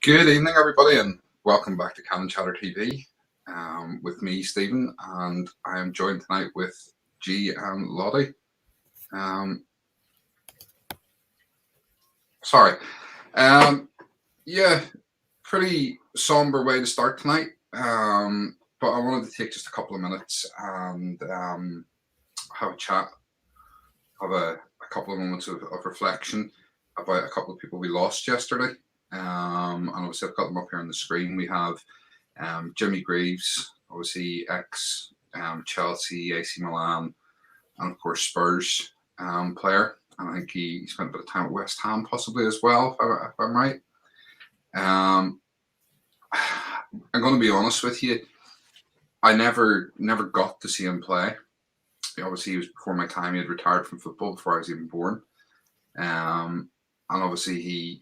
Good evening, everybody, and welcome back to Canon Chatter TV with me, Stephen, and I am joined tonight with G and Lottie. Yeah, pretty somber way to start tonight, but I wanted to take just a couple of minutes and have a chat, have a couple of moments of reflection about a couple of people we lost yesterday. And obviously I've got them up here on the screen. We have Jimmy Greaves, obviously ex Chelsea, AC Milan, and of course Spurs player. And I think he spent a bit of time at West Ham possibly as well, if I'm right. I'm going to be honest with you. I never got to see him play. Obviously he was before my time. He had retired from football before I was even born. And obviously he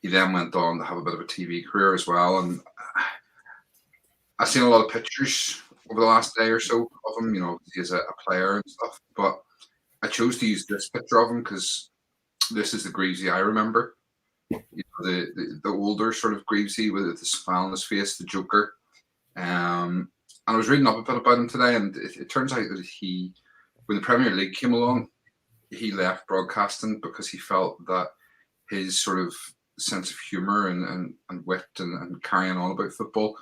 then went on to have a bit of a TV career as well. And I've seen a lot of pictures over the last day or so of him, as a player and stuff. But I chose to use this picture of him because this is the Greavesy I remember. The older sort of Greavesy with the smile on his face, the Joker. And I was reading up a bit about him today, and it turns out that when the Premier League came along, he left broadcasting because he felt that his sort of sense of humor and wit and carrying on about football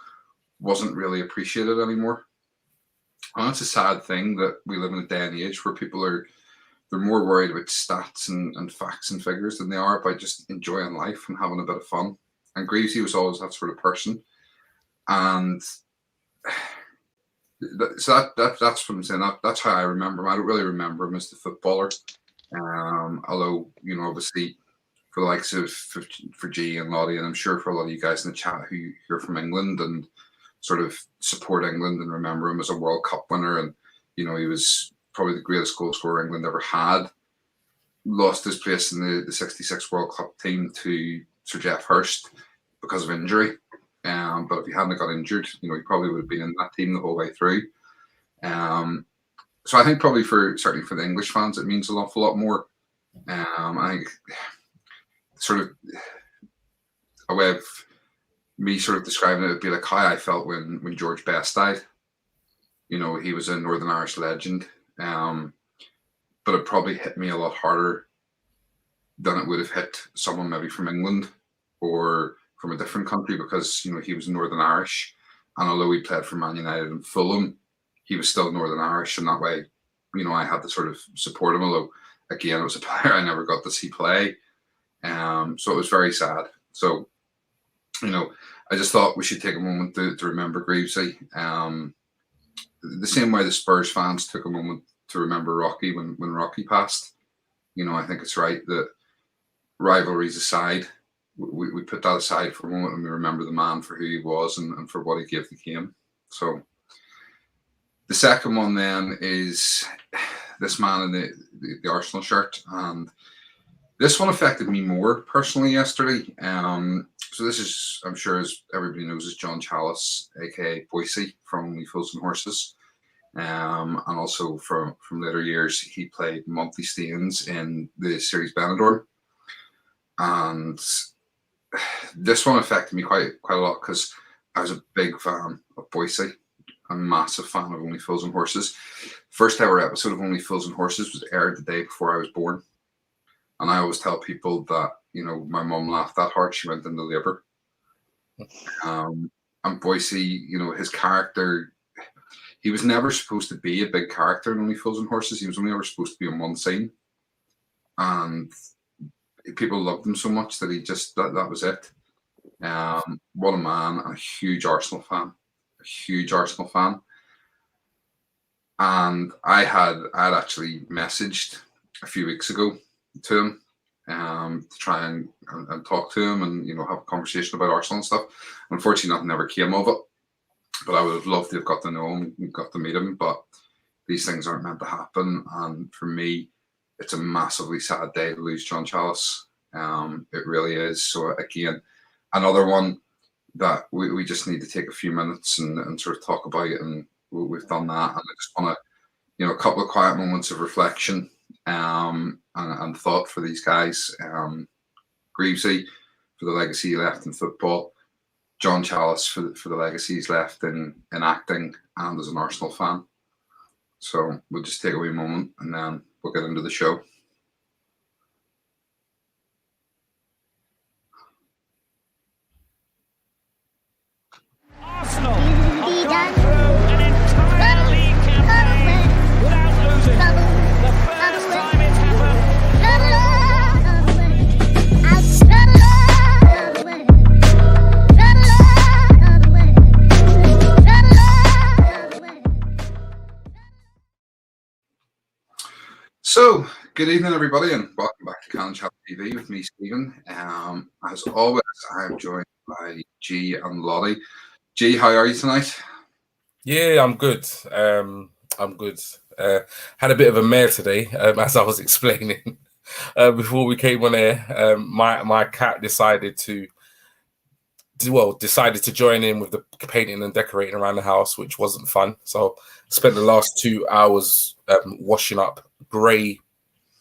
wasn't really appreciated anymore. And that's a sad thing, that we live in a day and age where people they're more worried about stats and facts and figures than they are about just enjoying life and having a bit of fun. And Greavesy was always that sort of person. And so that's what I'm saying. That's how I remember him. I don't really remember him as the footballer. Although, obviously for the likes of for G and Lottie, and I'm sure for a lot of you guys in the chat who are from England and sort of support England and remember him as a World Cup winner, and he was probably the greatest goal scorer England ever had. Lost his place in the '66 World Cup team to Sir Geoff Hurst because of injury. But if he hadn't got injured, he probably would have been in that team the whole way through. So I think probably certainly for the English fans, it means an awful lot more. I think sort of a way of me sort of describing it would be like how I felt when George Best died. He was a Northern Irish legend, but it probably hit me a lot harder than it would have hit someone maybe from England or from a different country, because he was Northern Irish, and although he played for Man United and Fulham, he was still Northern Irish, and that way, I had to sort of support him. Although again, it was a player I never got to see play. So it was very sad. So, I just thought we should take a moment to remember Greavesy. The same way the Spurs fans took a moment to remember Rocky when Rocky passed. I think it's right that rivalries aside, we put that aside for a moment and we remember the man for who he was and for what he gave the game. So the second one then is this man in the Arsenal shirt, and this one affected me more personally yesterday. So this is, I'm sure as everybody knows, is John Chalice, aka Boise from Only Fools and Horses. And also from later years, he played Monty Staines in the series Benidorm. And this one affected me quite a lot because I was a big fan of Boise, a massive fan of Only Fools and Horses. First ever episode of Only Fools and Horses was aired the day before I was born. And I always tell people that, my mum laughed that hard she went into labour. And Boise, his character, he was never supposed to be a big character in Only Fools and Horses. He was only ever supposed to be in one scene. And people loved him so much that that was it. What a man, and a huge Arsenal fan. And I had actually messaged a few weeks ago to him to try and talk to him and have a conversation about Arsenal and stuff. Unfortunately, nothing ever came of it, but I would have loved to have got to know him, got to meet him, but these things aren't meant to happen. And for me, it's a massively sad day to lose John Chalice. It really is. So again, another one that we just need to take a few minutes and sort of talk about it, and we've done that. And I just want to, a couple of quiet moments of reflection and thought for these guys. Greavesy, for the legacy he left in football. John Chalice for the legacy he's left in acting and as an Arsenal fan. So we'll just take a wee moment and then we'll get into the show. Arsenal have gone through an entire league campaign without losing. The first time it's happened. So, good evening, everybody, and welcome back to Untitled Chapter TV with me, Stephen. As always, I'm joined by G and Lottie. G, how are you tonight? Yeah, I'm good. I'm good. Had a bit of a mare today, as I was explaining before we came on air. My cat decided to join in with the painting and decorating around the house, which wasn't fun. So spent the last 2 hours washing up grey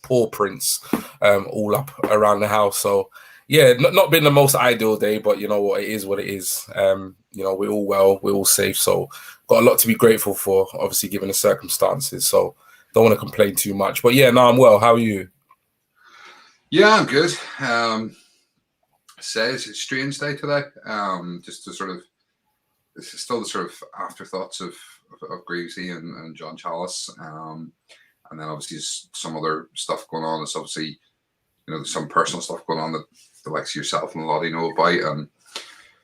paw prints all up around the house. So yeah, not been the most ideal day, but you know what, it is what it is. You know, we're all well, we're all safe, so got a lot to be grateful for, obviously, given the circumstances. So don't want to complain too much. But yeah, no, I'm well. How are you? Yeah, I'm good. Say it's a strange day today. Just to sort of, this is still the sort of afterthoughts of Greavesy and John Chalice. And then obviously some other stuff going on. It's obviously, you know, there's some personal stuff going on that the likes of yourself and Lottie know about. And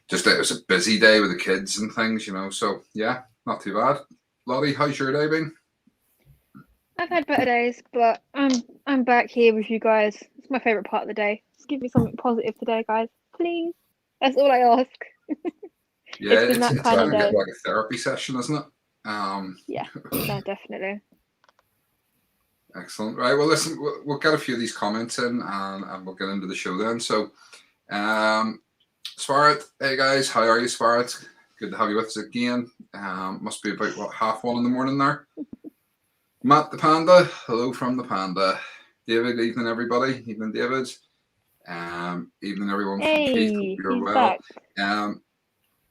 just it was a busy day with the kids and things, you know. So yeah, not too bad. Lottie, how's your day been? I've had better days, but I'm back here with you guys. It's my favourite part of the day. Just give me something positive today, guys. Please. That's all I ask. Yeah, it's been that kind of day. Like a therapy session, isn't it? Yeah, no, definitely. Excellent. Right. Well, listen, we'll get a few of these comments in and we'll get into the show then. So, Swarat, hey guys, how are you, Swarat? Good to have you with us again. Must be about, 1:30 in the morning there. Matt the Panda, hello from the Panda. David, evening everybody. Evening, David. Evening everyone. Hey, from Keith, hope you're well. Back.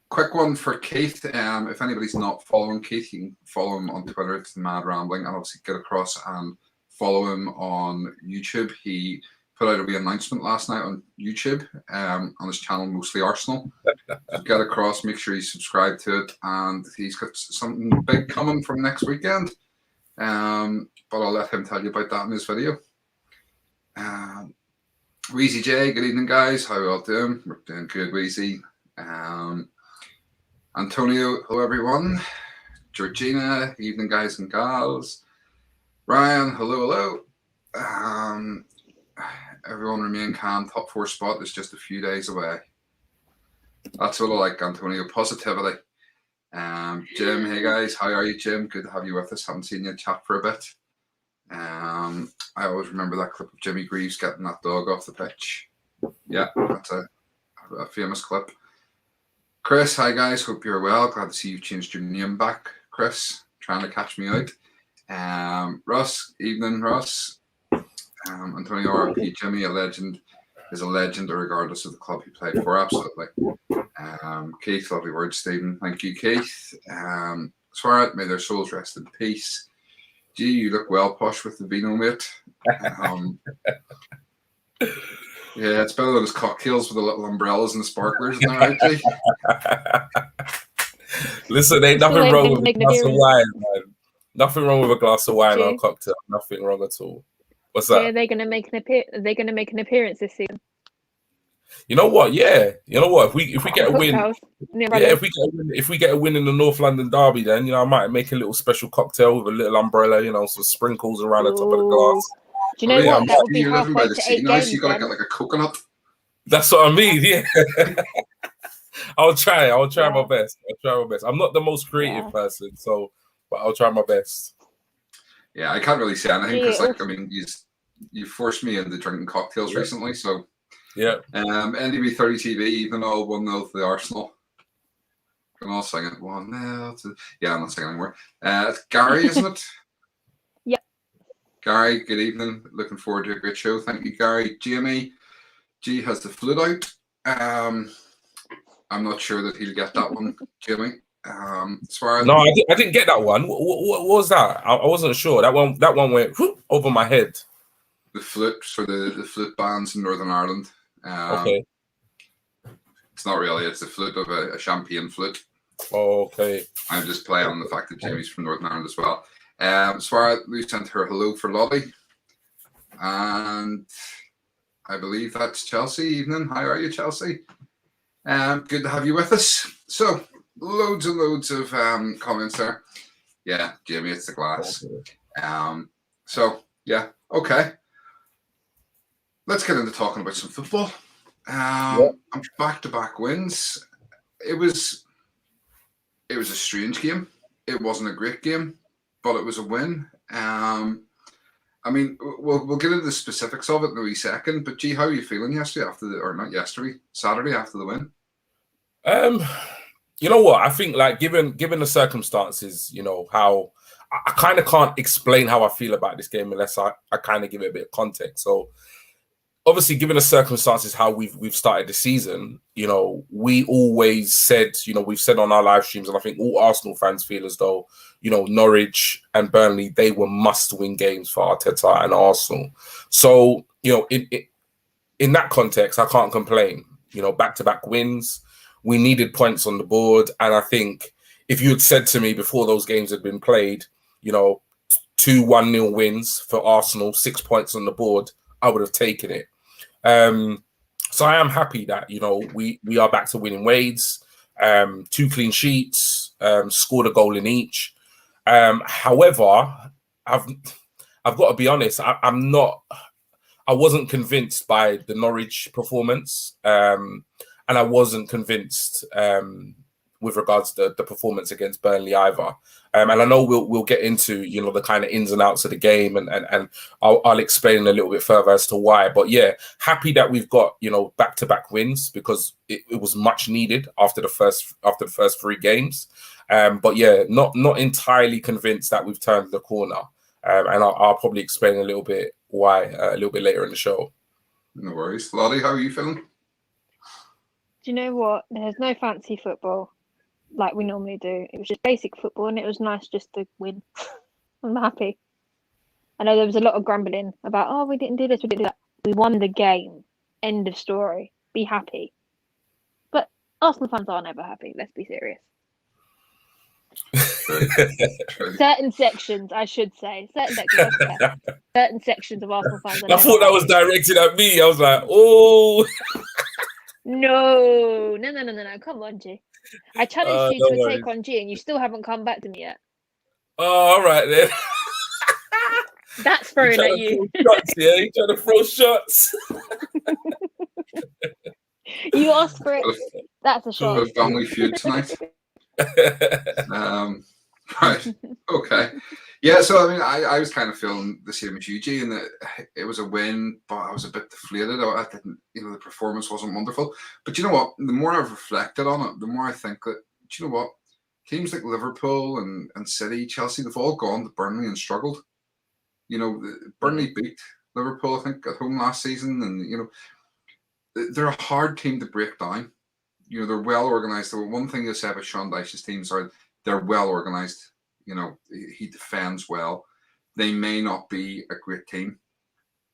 Quick one for Keith. If anybody's not following Keith, you can follow him on Twitter. It's Mad Rambling, and obviously get across and follow him on YouTube. He put out a wee announcement last night on YouTube, on his channel, Mostly Arsenal. So get across, make sure you subscribe to it, and he's got something big coming from next weekend. But I'll let him tell you about that in his video. Weezy J, good evening, guys. How are you all doing? We're doing good, Weezy. Antonio, hello everyone. Georgina, evening, guys and gals. Ryan, hello. Everyone remain calm. Top 4 spot is just a few days away. That's what I like, Antonio. Positivity. Jim, hey guys, how are you, Jim? Good to have you with us. Haven't seen you chat for a bit. I always remember that clip of Jimmy Greaves getting that dog off the pitch. Yeah, that's a famous clip. Chris, hi guys, hope you're well. Glad to see you've changed your name back, Chris. Trying to catch me out. Russ, evening, Russ. Antonio RP, Jimmy, a legend is a legend regardless of the club he played for, absolutely. Keith, lovely words, Stephen. Thank you, Keith. Swear may their souls rest in peace. Gee, you look well posh with the vino, mate. Yeah, it's better than his cocktails with the little umbrellas and the sparklers in there, actually. Listen, ain't nothing wrong with a glass of wine, man. Nothing wrong with a glass of wine or a cocktail. Nothing wrong at all. What's that? Yeah, they're gonna make an appearance this season. You know what? Yeah, you know what? If we get a win, if we get a win in the North London derby, then you know I might make a little special cocktail with a little umbrella, you know, some sprinkles around the top of the glass. Do you know what? That would be halfway to 8 games. You gotta get like a coconut. That's what I mean. Yeah. I'll try my best. I'm not the most creative person, but I'll try my best. Yeah, I can't really say anything because, like, I mean, you forced me into drinking cocktails recently, so yeah. NDB 30 TV, even all 1-0 to the Arsenal. Can all sing it 1-0 to. Yeah, I'm not singing anymore. It's Gary, isn't it? Yep. Gary, good evening. Looking forward to a great show. Thank you, Gary. Jamie G has the flute out. I'm not sure that he'll get that one, Jimmy. As far as No, I didn't get that one. What was that? I wasn't sure. That one went whoop, over my head. the flutes or the flute bands in Northern Ireland. Okay. It's not really. It's the flute of a champagne flute. Okay. I'm just playing on the fact that Jimmy's from Northern Ireland as well. As far as we sent her hello for Lottie, and I believe that's Chelsea. Evening. How are you, Chelsea? Good to have you with us. So, loads and loads of comments there. Yeah, Jimmy, it's the glass. So, yeah, okay. Let's get into talking about some football. Back-to-back wins. It was a strange game. It wasn't a great game, but it was a win. I mean, we'll get into the specifics of it in a wee second. But G, how are you feeling Saturday after the win? You know what? I think like given the circumstances, you know, how I kind of can't explain how I feel about this game unless I kind of give it a bit of context. So obviously, given the circumstances, how we've started the season, you know, we always said, you know, we've said on our live streams, and I think all Arsenal fans feel as though, you know, Norwich and Burnley, they were must-win games for Arteta and Arsenal. So, you know, in that context, I can't complain. You know, back-to-back wins, we needed points on the board, and I think if you had said to me before those games had been played, you know, 2 1-0 wins for Arsenal, 6 points on the board, I would have taken it. So I am happy that, you know, we are back to winning ways. 2 clean sheets, scored a goal in each. However, I've got to be honest, I wasn't convinced by the Norwich performance, and I wasn't convinced with regards to the performance against Burnley either. And I know we'll get into, you know, the kind of ins and outs of the game, and I'll explain a little bit further as to why. But yeah, happy that we've got, you know, back-to-back wins because it was much needed after the first 3 games. But yeah, not entirely convinced that we've turned the corner. And I'll probably explain a little bit why a little bit later in the show. No worries. Lottie, how are you feeling? Do you know what? There's no fancy football like we normally do. It was just basic football, and it was nice just to win. I'm happy. I know there was a lot of grumbling about, oh, we didn't do this, we didn't do that. We won the game. End of story. Be happy. But Arsenal fans are never happy. Let's be serious. Certain sections, I should say. Certain sections of Arsenal fans. I thought that was directed at me. I was like, oh. No. Come on, G. I challenged you to a take on G, and you still haven't come back to me yet. Oh, all right then. That's throwing at you. Shots, yeah, you trying to throw shots. You asked for it. That's a shot. A family feud tonight. Right. Okay. Yeah. So I mean, I was kind of feeling the same as you, G, and it was a win, but I was a bit deflated. I didn't, you know, the performance wasn't wonderful. But you know what? The more I've reflected on it, the more I think that, do you know what? Teams like Liverpool and City, Chelsea, they've all gone to Burnley and struggled. You know, Burnley beat Liverpool, I think, at home last season, and you know, they're a hard team to break down. You know, they're well organized. One thing you say about Sean Dyche's teams are they're well organized. You know, he defends well. They may not be a great team,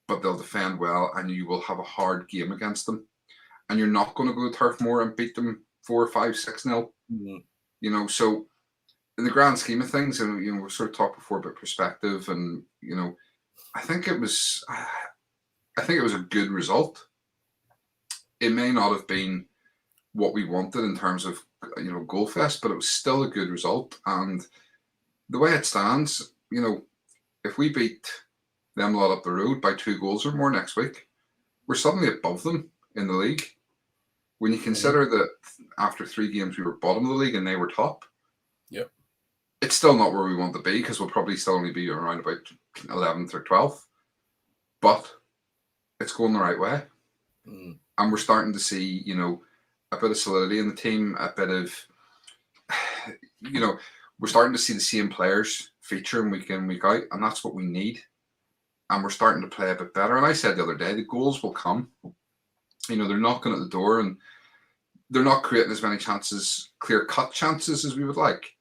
but they'll defend well, and you will have a hard game against them. And you're not going to go to Turf Moor and beat them 4, 5, 6-0. You know, so in the grand scheme of things, and you know, we sort of talked before about perspective, and you know, I think it was a good result. It may not have been what we wanted in terms of, you know, goal fest, but it was still a good result. And the way it stands, you know, if we beat them lot up the road by 2 goals or more next week, we're suddenly above them in the league. When you consider that after 3 games we were bottom of the league and they were top, yep, it's still not where we want to be because we'll probably still only be around about 11th or 12th. But it's going the right way. And we're starting to see, you know, a bit of solidity in the team, a bit of, you know, we're starting to see the same players featuring week in, week out, and that's what we need. And we're starting to play a bit better. And I said the other day, the goals will come. they're knocking at the door and they're not creating as many chances, clear-cut chances as we would like,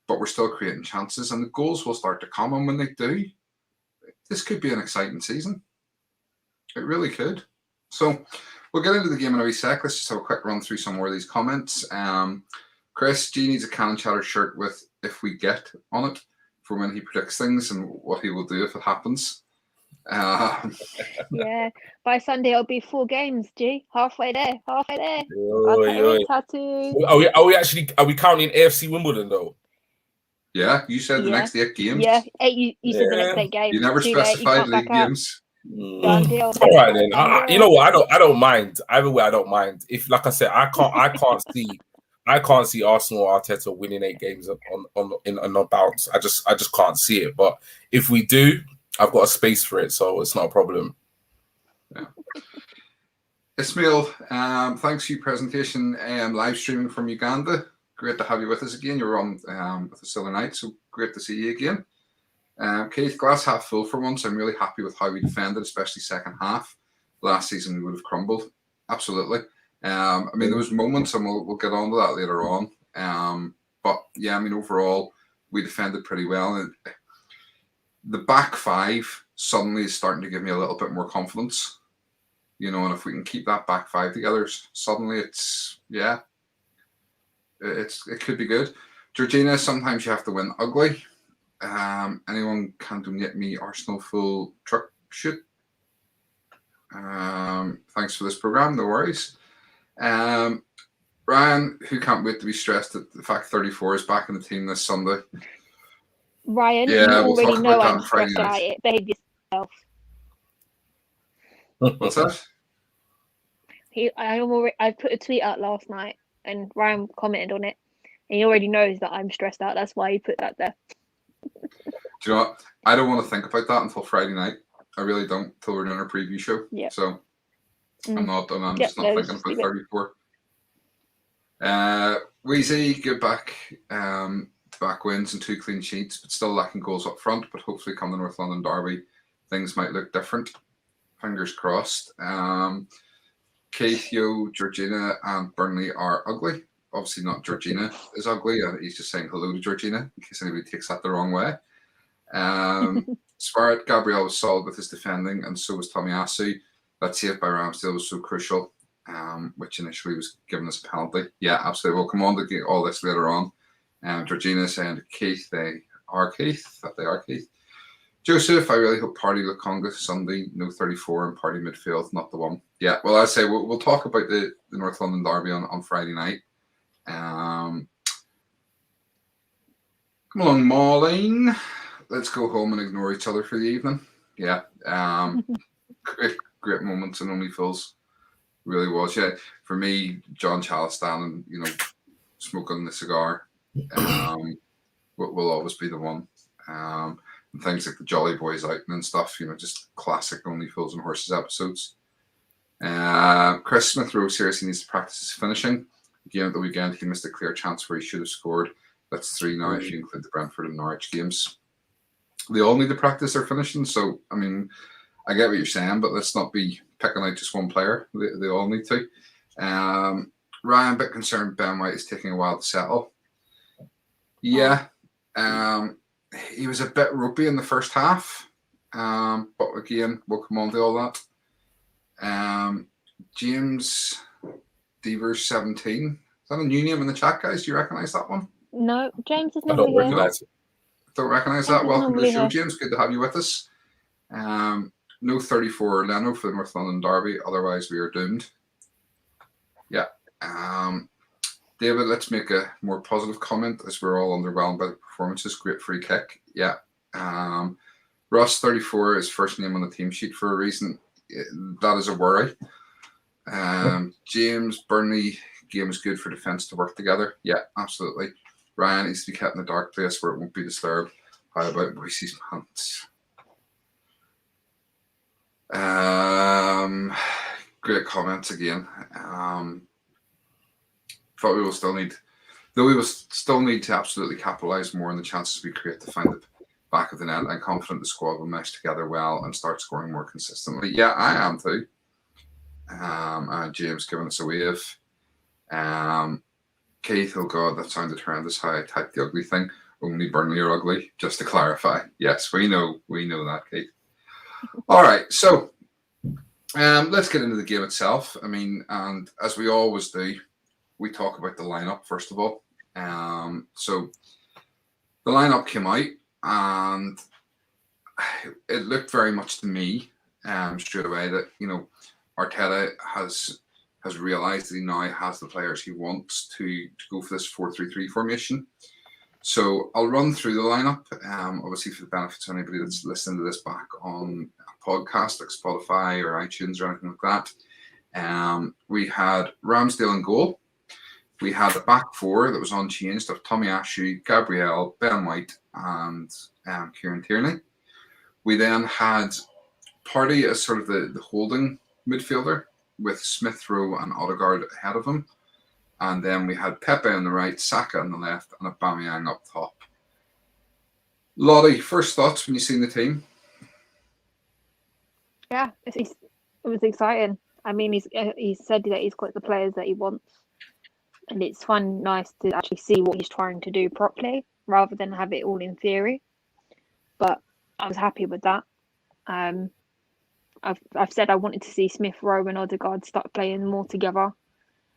but we're still creating chances and the goals will start to come. And when they do, this could be an exciting season. It really could. So we'll get into the game in a wee sec. Let's just have a quick run through some more of these comments. Chris, G needs a Cannon Chatter shirt with "if we get" on it for when he predicts things and what he will do if it happens. Yeah, by Sunday it'll be 4 games. G, halfway there. I'll Oi. take a tattoo. Are we counting AFC Wimbledon though? Yeah, you said the next 8 games. Yeah, you said the next 8 games. You never Too late, you specified can't league back out. games. Done deal. All right then. Done deal. You know what? I don't mind. Either way, I don't mind. If, like I said, I can't see Arsenal or Arteta winning 8 games on a bounce. I just can't see it. But if we do, I've got a space for it, so it's not a problem. Yeah. Ismail, thanks for your presentation. Live streaming from Uganda. Great to have you with us again. You were on with us the other night, so great to see you again. Keith, glass half full for once. I'm really happy with how we defended, especially second half. Last season we would have crumbled. Absolutely. I mean, there was moments, and we'll get on to that later on. But yeah, I mean, overall, we defended pretty well. And the back 5 suddenly is starting to give me a little bit more confidence. And if we can keep that back 5 together, suddenly it could be good. Georgina, sometimes you have to win ugly. Anyone can donate me Arsenal full truck shoot. Thanks for this program, no worries. Ryan, who can't wait to be stressed at the fact 34 is back in the team this Sunday. Ryan, Yeah, you we'll already talk know about that I'm on Friday stressed night. about it. Behave yourself. What's that? I put a tweet out last night and Ryan commented on it. And he already knows that I'm stressed out. That's why he put that there. Do you know what? I don't want to think about that until Friday night. I really don't, till we're doing our preview show. Yeah. So I'm just not thinking about 34. Weezy, good back wins and 2 clean sheets, but still lacking goals up front. But hopefully come the North London derby, things might look different. Fingers crossed. Keith, Georgina and Burnley are ugly. Obviously not Georgina is ugly. He's just saying hello to Georgina in case anybody takes that the wrong way. Spirit, Gabriel was solid with his defending and so was Tomiyasu. That save by Ramsdale was so crucial, which initially was giving us a penalty. Yeah, absolutely. We'll come on to get all this later on. Georgina saying to Keith, they are Keith. Joseph, I really hope Party Lukonga Sunday, no 34 and Party midfield, not the one. Yeah, well, I say we'll talk about the North London derby on Friday night. Come along, Marlene. Let's go home and ignore each other for the evening. Yeah. Great moments in Only Fools. Really was. Yeah. For me, John Chalice standing, smoking the cigar will always be the one. And things like the Jolly Boys outing and stuff, just classic Only Fools and Horses episodes. Chris Smith Rowe seriously needs to practice his finishing. Again, at the weekend, he missed a clear chance where he should have scored. That's 3 now if you include the Brentford and Norwich games. They all need to practice their finishing. So, I mean, I get what you're saying, but let's not be picking out just one player. They all need to. Ryan, a bit concerned Ben White is taking a while to settle. Yeah. He was a bit ropey in the first half. But again, we'll come on to all that. James Devers 17. Is that a new name in the chat, guys? Do you recognise that one? No, James is I not don't recognise it. Don't recognise that. Welcome to the show, James. Good to have you with us. No 34 Leno for the North London derby. Otherwise, we are doomed. Yeah. David, let's make a more positive comment as we're all underwhelmed by the performances. Great free kick. Yeah. Russ 34 is first name on the team sheet for a reason. That is a worry. James, Burnley game is good for defence to work together. Yeah, absolutely. Ryan needs to be kept in a dark place where it won't be disturbed. How about Boise's pants? Great comments again. Thought we will still need to absolutely capitalise more on the chances we create to find the back of the net. I'm confident the squad will mesh together well and start scoring more consistently. Yeah, I am too. James giving us a wave. Keith, oh God, that sounded horrendous how I typed the ugly thing. Only Burnley are ugly, just to clarify. Yes, we know that, Keith. All right, so let's get into the game itself. I mean, and as we always do, we talk about the lineup first of all. So the lineup came out, and it looked very much to me straight away that Arteta has realised that he now has the players he wants to go for this 4-3-3 formation. So I'll run through the lineup, obviously for the benefits of anybody that's listening to this back on a podcast like Spotify or iTunes or anything like that. We had Ramsdale in goal. We had a back four that was unchanged of Tommy Ashley, Gabriel, Ben White, and Kieran Tierney. We then had Partey as sort of the holding midfielder with Smith Rowe and Odegaard ahead of him. And then we had Pepe on the right, Saka on the left, and Aubameyang up top. Lottie, first thoughts when you seen the team? Yeah, it was exciting. I mean, he said that he's got the players that he wants. And it's nice to actually see what he's trying to do properly rather than have it all in theory. But I was happy with that. I've said I wanted to see Smith Rowe and Odegaard start playing more together.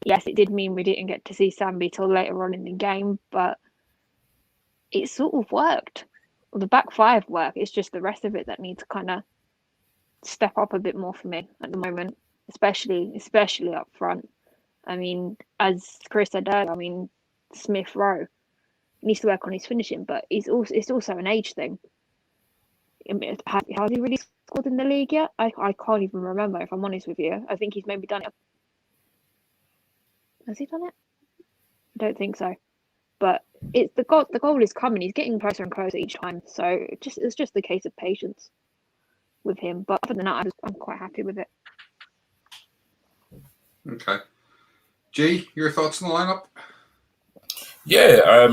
Yes, it did mean we didn't get to see Sambi till later on in the game, but it sort of worked. Well, the back five worked. It's just the rest of it that needs to kind of step up a bit more for me at the moment, especially up front. I mean, as Chris said earlier, I mean, Smith Rowe needs to work on his finishing, but it's also an age thing. Has he really scored in the league yet? I can't even remember, if I'm honest with you. I think he's maybe done it. Has he done it? I don't think so. But it's the goal is coming. He's getting closer and closer each time. So it's just a case of patience with him. But other than that, I'm quite happy with it. Okay. G, your thoughts on the lineup? Yeah,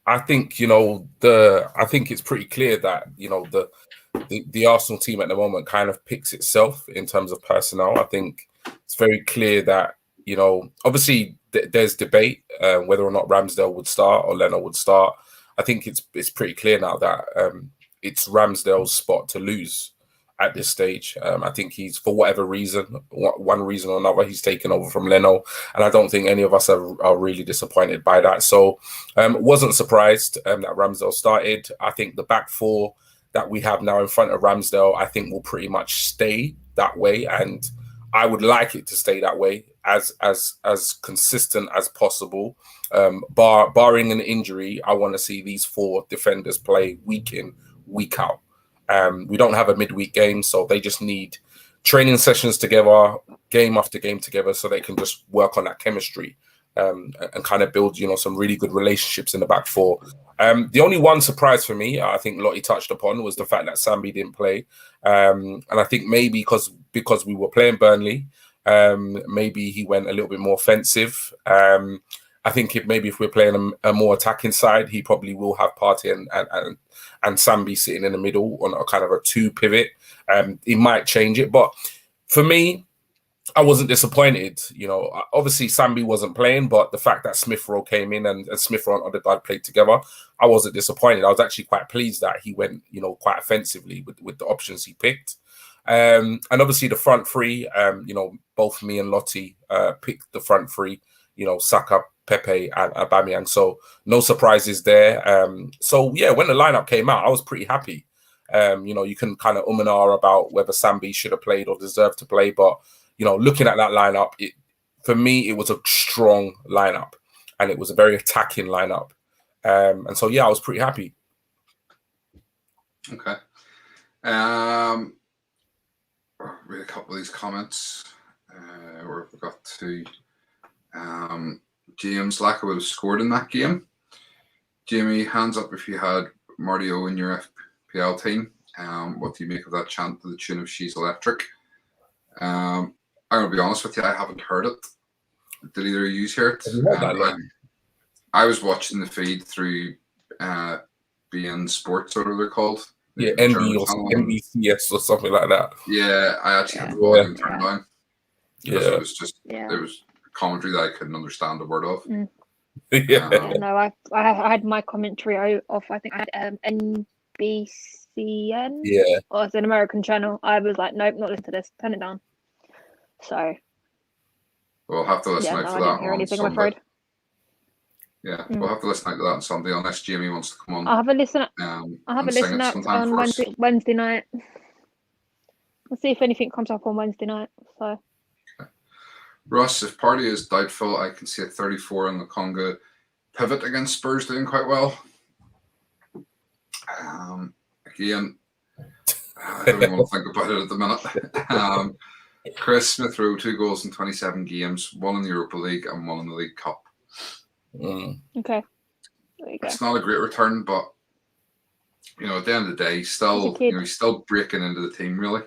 I think I think it's pretty clear that the Arsenal team at the moment kind of picks itself in terms of personnel. I think it's very clear that obviously there's debate whether or not Ramsdale would start or Leno would start. I think it's pretty clear now that it's Ramsdale's spot to lose at this stage. I think he's, for whatever reason, one reason or another, he's taken over from Leno, and I don't think any of us are really disappointed by that. So wasn't surprised that Ramsdale started. I think the back four that we have now in front of Ramsdale, I think will pretty much stay that way, and I would like it to stay that way as consistent as possible. Barring an injury, I want to see these four defenders play week in, week out. We don't have a midweek game, so they just need training sessions together, game after game together, so they can just work on that chemistry and kind of build, some really good relationships in the back four. The only one surprise for me, I think Lottie touched upon, was the fact that Sambi didn't play. And I think maybe because we were playing Burnley, maybe he went a little bit more offensive. I think if we're playing a more attacking side, he probably will have Partey and Sambi sitting in the middle on a kind of a two pivot. He might change it, but for me, I wasn't disappointed. Obviously Sambi wasn't playing, but the fact that Smith Rowe came in and Smith Rowe and Odegaard played together, I wasn't disappointed. I was actually quite pleased that he went, quite offensively with the options he picked. And obviously the front three, both me and Lottie picked the front three, Saka, Pepe and Aubameyang. So no surprises there. So yeah, when the lineup came out, I was pretty happy. You can kind of and ah about whether Sambi should have played or deserved to play, but looking at that lineup, for me, it was a strong lineup and it was a very attacking lineup. And so, yeah, I was pretty happy. Okay. Read a couple of these comments. Where we got to James Lacka would have scored in that game. Jamie, hands up if you had Martio in your FPL team. What do you make of that chant to the tune of She's Electric? I'm going to be honest with you, I haven't heard it. Did either of you hear it? I was watching the feed through BN Sports, whatever they're called. Yeah, NBCS or something like that. Yeah, I actually had the volume turned down. because Yeah. it was just it was commentary that I couldn't understand a word of. Yeah. No, I had my commentary off. I think I had NBCN. Yeah. Or it's an American channel. I was like, nope, not listen to this. Turn it down. So We'll have to listen out no, for I that didn't hear on anything. Sunday. I'm afraid. Yeah, we'll have to listen out to that on Sunday unless Jamie wants to come on. I'll have a listen. I'll have a listen out on Wednesday night. We'll see if anything comes up on Wednesday night. So. Russ, if Party is doubtful, I can see a 34 in the Conga pivot against Spurs doing quite well. Again, I don't even want to think about it at the minute. Chris Smith Rowe, 2 goals in 27 games, 1 in the Europa League and 1 in the League Cup. Okay. There you go. It's not a great return, but at the end of the day, he's still breaking into the team really.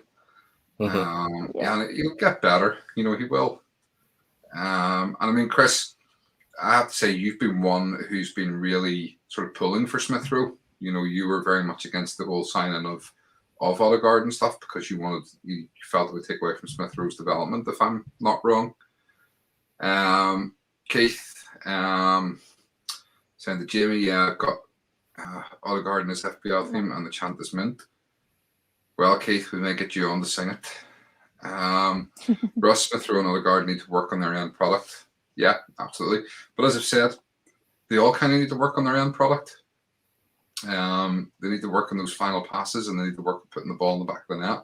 And he'll get better. He will. And I mean, Chris, I have to say you've been one who's been really sort of pulling for Smith Rowe. You were very much against the whole signing of Odegaard and stuff because you felt it would take away from Smith Rowe's development, if I'm not wrong. Keith, saying to Jamie, I've got Odegaard in his FPL team and the chant is mint. Well, Keith, we may get you on to sing it. Russ Smith Rowe and Odegaard need to work on their end product. Yeah, absolutely. But as I've said, they all kind of need to work on their end product. They need to work on those final passes and they need to work on putting the ball in the back of the net.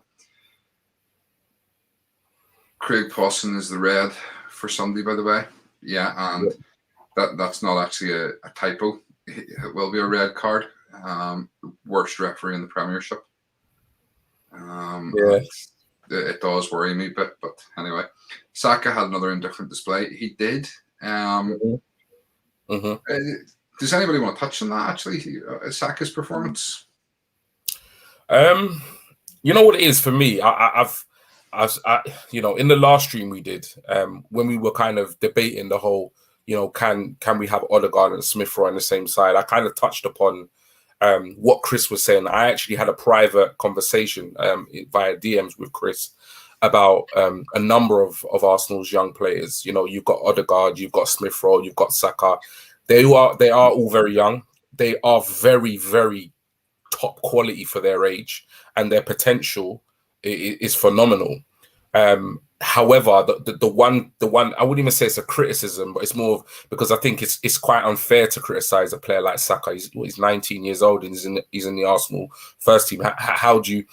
Craig Pawson is the red for Sunday, by the way. Yeah, and that's not actually a typo. It will be a red card. Worst referee in the Premiership. It does worry me a bit, but anyway. Saka had another indifferent display. He did. Does anybody want to touch on that, actually? Saka's performance? You know what it is for me? I've in the last stream we did, when we were kind of debating the whole, can we have Odegaard and Smith Rowe on the same side? I kind of touched upon what Chris was saying. I actually had a private conversation via DMs with Chris about a number of Arsenal's young players. You've got Odegaard, you've got Smith Rowe, you've got Saka. They are all very young. They are very, very top quality for their age, and their potential is phenomenal. However, the one I wouldn't even say it's a criticism, but it's more because I think it's quite unfair to criticize a player like Saka. He's 19 years old and he's in the Arsenal first team. How do you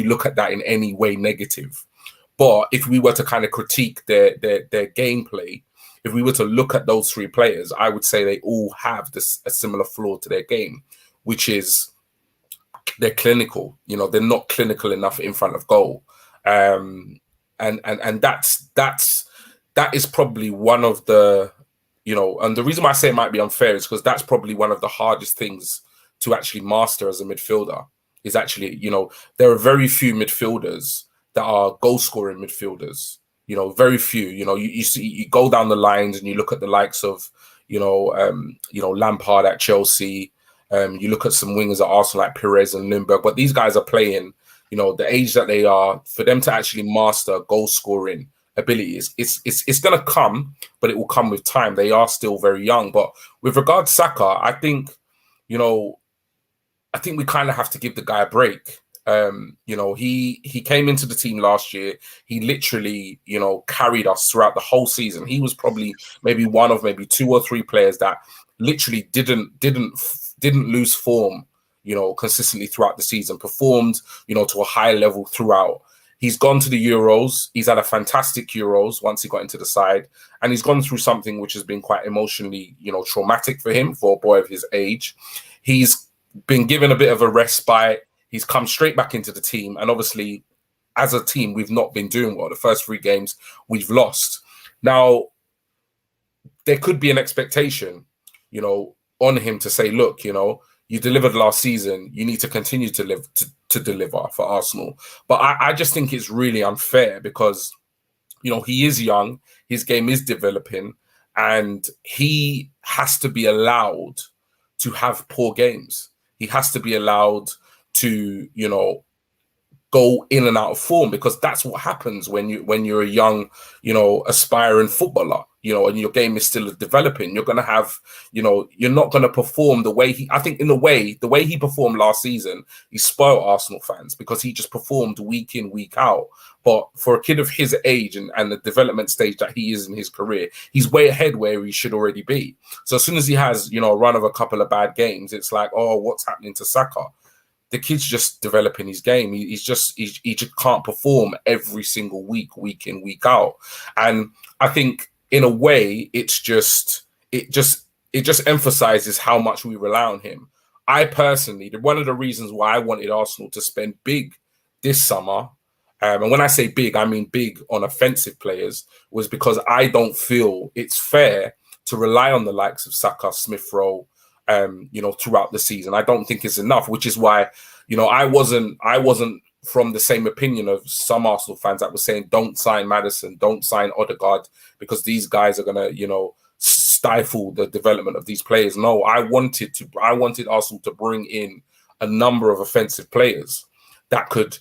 look at that in any way negative? But if we were to kind of critique their gameplay, if we were to look at those 3 players, I would say they all have a similar flaw to their game, which is they're clinical. They're not clinical enough in front of goal. And that is probably one of the, and the reason why I say it might be unfair is because that's probably one of the hardest things to actually master as a midfielder is actually, there are very few midfielders that are goal scoring midfielders, very few. You see, you go down the lines and you look at the likes of, Lampard at Chelsea. You look at some wingers at Arsenal like Perez and Lundberg, but these guys are playing, the age that they are, for them to actually master goal scoring abilities, it's going to come, but it will come with time. They are still very young. But with regard to Saka, I think we kind of have to give the guy a break. He came into the team last year. He literally, carried us throughout the whole season. He was probably maybe one of maybe 2 or 3 players that literally didn't lose form, consistently throughout the season, performed, to a high level throughout. He's gone to the Euros. He's had a fantastic Euros once he got into the side, and he's gone through something which has been quite emotionally, traumatic for him, for a boy of his age. He's been given a bit of a respite. He's come straight back into the team, and obviously, as a team, we've not been doing well. The first 3 games we've lost. Now, there could be an expectation, on him to say, look, you delivered last season. You need to continue to deliver for Arsenal. But I just think it's really unfair because, he is young. His game is developing, and he has to be allowed to have poor games. He has to be allowed to, go in and out of form, because that's what happens when you're a young, aspiring footballer, and your game is still developing. You're going to have, you're not going to perform the way I think in the way he performed last season, he spoiled Arsenal fans because he just performed week in, week out. But for a kid of his age and the development stage that he is in his career, he's way ahead where he should already be. So as soon as he has, a run of a couple of bad games, it's like, oh, what's happening to Saka? The kid's just developing his game. He just can't perform every single week in, week out. And I think in a way, it just emphasizes how much we rely on him. I personally, one of the reasons why I wanted Arsenal to spend big this summer, and when I say big, I mean big on offensive players, was because I don't feel it's fair to rely on the likes of Saka, Smith Rowe, throughout the season. I don't think it's enough, which is why, I wasn't from the same opinion of some Arsenal fans that were saying, don't sign Maddison, don't sign Odegaard, because these guys are going to, stifle the development of these players. No, I wanted Arsenal to bring in a number of offensive players that could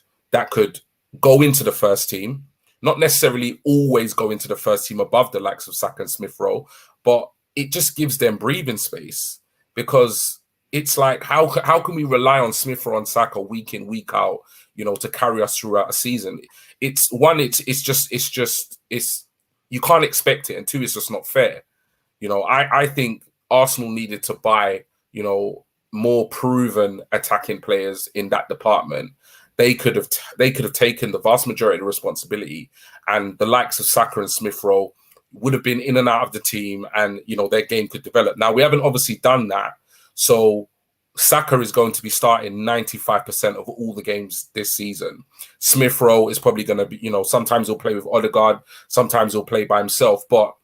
go into the first team, not necessarily always go into the first team above the likes of Saka and Smith Rowe, but it just gives them breathing space. Because it's like, how can we rely on Smith or on Saka week in, week out, to carry us throughout a season? It's you can't expect it, and two, it's just not fair. I think Arsenal needed to buy, more proven attacking players in that department. They could have taken the vast majority of the responsibility, and the likes of Saka and Smith Rowe would have been in and out of the team, and their game could develop. Now, we haven't obviously done that, so Saka is going to be starting 95% of all the games this season. Smith Rowe is probably going to be, sometimes he'll play with Odegaard, sometimes he'll play by himself. But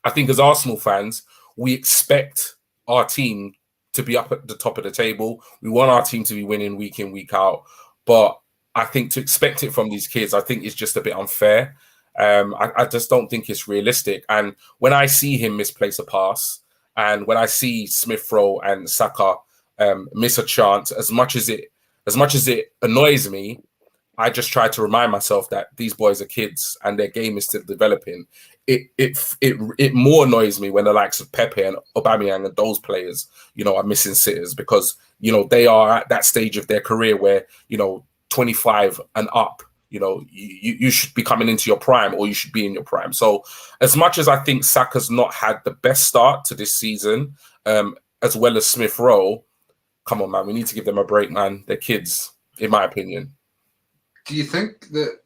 I think as Arsenal fans, we expect our team to be up at the top of the table. We want our team to be winning week in, week out. But I think to expect it from these kids, I think is just a bit unfair. I just don't think it's realistic. And when I see him misplace a pass, and when I see Smith Rowe and Saka miss a chance, as much as it annoys me, I just try to remind myself that these boys are kids and their game is still developing. It more annoys me when the likes of Pepe and Aubameyang and those players, are missing sitters, because they are at that stage of their career where 25 and up. You should be coming into your prime, or you should be in your prime. So as much as I think Saka's not had the best start to this season, as well as Smith Rowe, come on, man, we need to give them a break, man. They're kids, in my opinion. Do you think that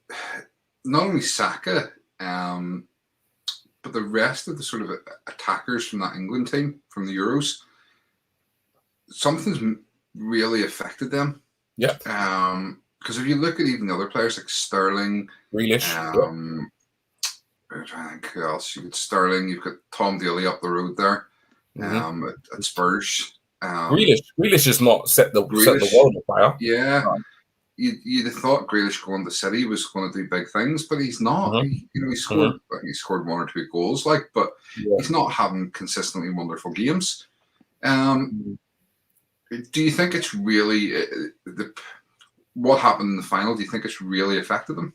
not only Saka, but the rest of the sort of attackers from that England team, from the Euros, something's really affected them? Yeah. Because if you look at even the other players like Sterling, Grealish, I'm trying to think who else. You've got Sterling, you've got Tom Daly up the road there, at Spurs. Grealish has not set the world on fire. Yeah, you'd have thought Grealish going to City was going to do big things, but he's not. He scored. He scored 1 or 2 goals, but he's not having consistently wonderful games. Do you think it's really what happened in the final? Do you think it's really affected them?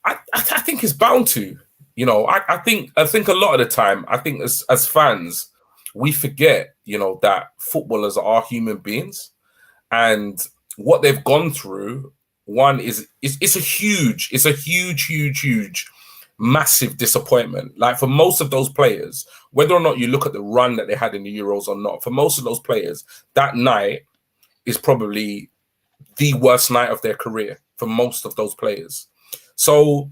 I think it's bound to. I think a lot of the time, I think as fans, we forget, that footballers are human beings, and what they've gone through. One is it's a huge, massive disappointment. Like, for most of those players, whether or not you look at the run that they had in the Euros or not, for most of those players, that night is probably the worst night of their career for most of those players. So,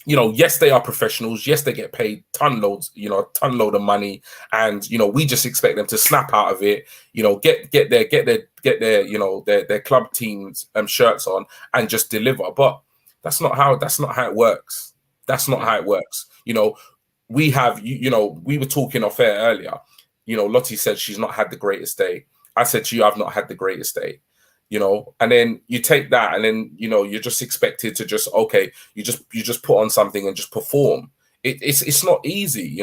yes, they are professionals. Yes, they get paid ton load of money, and we just expect them to snap out of it. Get their club teams shirts on and just deliver. But that's not how it works. That's not how it works. We have we were talking off air earlier. Lottie said she's not had the greatest day. I said to you, I've not had the greatest day. And then you take that, and then you're just expected to just you just put on something and just perform. It's not easy.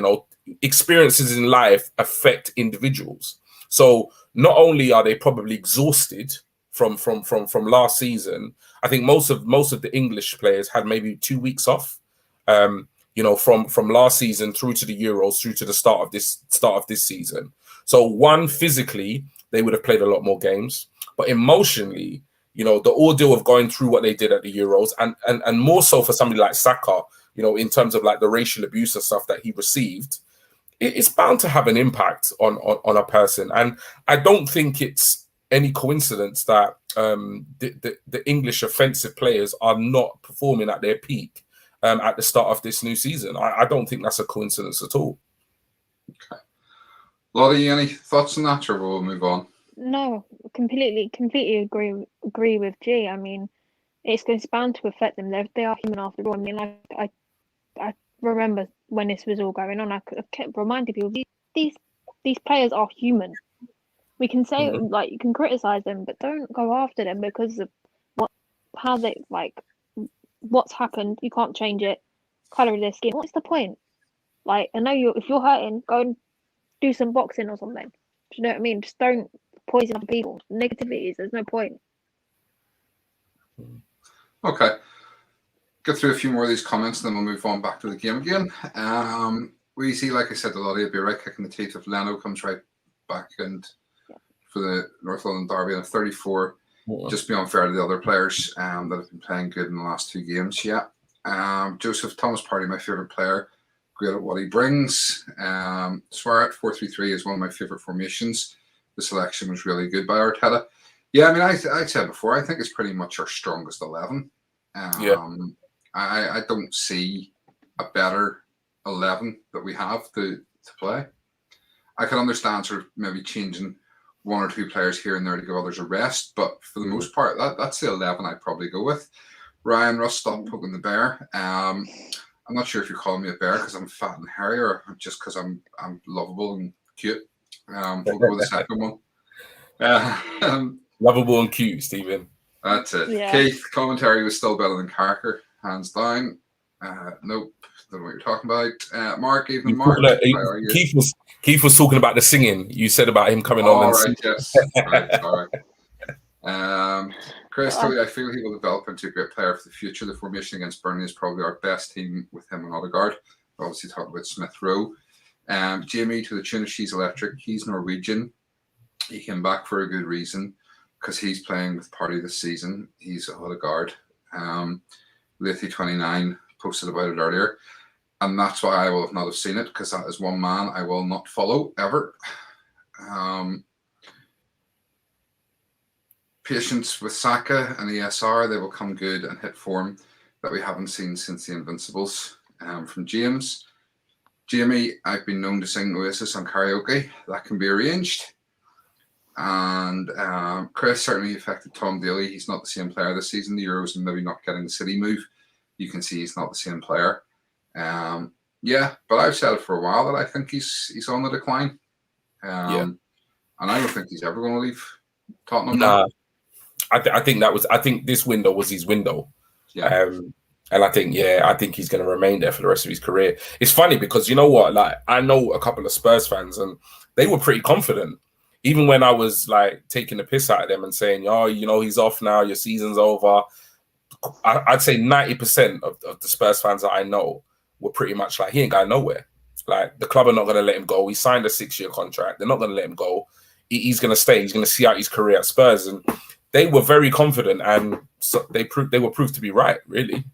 Experiences in life affect individuals. So not only are they probably exhausted from last season. I think most of the English players had maybe 2 weeks off. From last season through to the Euros, through to the start of this season. So one, physically, they would have played a lot more games, but emotionally, the ordeal of going through what they did at the Euros, and more so for somebody like Saka, in terms of like the racial abuse and stuff that he received, it's bound to have an impact on a person. And I don't think it's any coincidence that the English offensive players are not performing at their peak at the start of this new season. I don't think that's a coincidence at all. Okay. Lottie, any thoughts on that, or we'll move on? No, completely agree with G. I mean, it's bound to affect them. They are human after all. I mean, I remember when this was all going on, I kept reminding people these players are human. We can say like, you can criticize them, but don't go after them because of what's happened. You can't change it. Color of their skin. What's the point? Like, I know if you're hurting, go and do some boxing or something. Do you know what I mean? Just don't poison other people. Negativity, there's no point. Okay. Get through a few more of these comments, and then we'll move on back to the game again. We see, like I said, the Lottie will be right kicking the teeth if Leno comes right back and for the North London derby and 34. Just be unfair to the other players that have been playing good in the last 2 games. Yeah. Joseph Thomas Partey, my favourite player. Great at what he brings. Swear at 4-3-3 is one of my favourite formations. The selection was really good by Arteta. Yeah, I mean, I said before, I think it's pretty much our strongest 11. I don't see a better 11 that we have to play. I can understand sort of maybe changing 1 or 2 players here and there to give others a rest, but for the most part, that's the 11 I'd probably go with. Ryan Russ, stop poking the bear. I'm not sure if you're calling me a bear because I'm fat and hairy, or just because I'm lovable and cute. We'll go with the second one. Lovable and cute, Stephen. That's it. Yeah. Keith, commentary was still better than Carker, hands down. Nope, don't know what you're talking about. Mark, even Mark. Keith was talking about the singing. You said about him coming on. Right, yes. Right, all right. Chris, I feel he will develop into a great player for the future. The formation against Burnley is probably our best team with him and Odegaard. We're obviously talking about Smith Rowe. Jamie, to the tune of She's Electric. He's Norwegian. He came back for a good reason because he's playing with Partey this season. He's Odegaard. Lathy29 posted about it earlier. And that's why I will not have seen it, because that is one man I will not follow ever. Patience with Saka and ESR, they will come good and hit form that we haven't seen since the Invincibles. From James. Jamie, I've been known to sing Oasis on karaoke. That can be arranged. And Chris, certainly affected Tom Daly. He's not the same player this season. The Euros and maybe not getting the City move. You can see he's not the same player. Yeah, but I've said it for a while that I think he's on the decline. And I don't think he's ever going to leave Tottenham. Nah. I think this window was his window. Yeah. And I think he's going to remain there for the rest of his career. It's funny because, you know what, like, I know a couple of Spurs fans and they were pretty confident. Even when I was like taking the piss out of them and saying, oh, you know, he's off now, your season's over. I'd say 90% of the Spurs fans that I know were pretty much like, he ain't going nowhere. Like, the club are not going to let him go. He signed a 6-year contract. They're not going to let him go. He's going to stay. He's going to see out his career at Spurs. And they were very confident, and so they were proved to be right, really.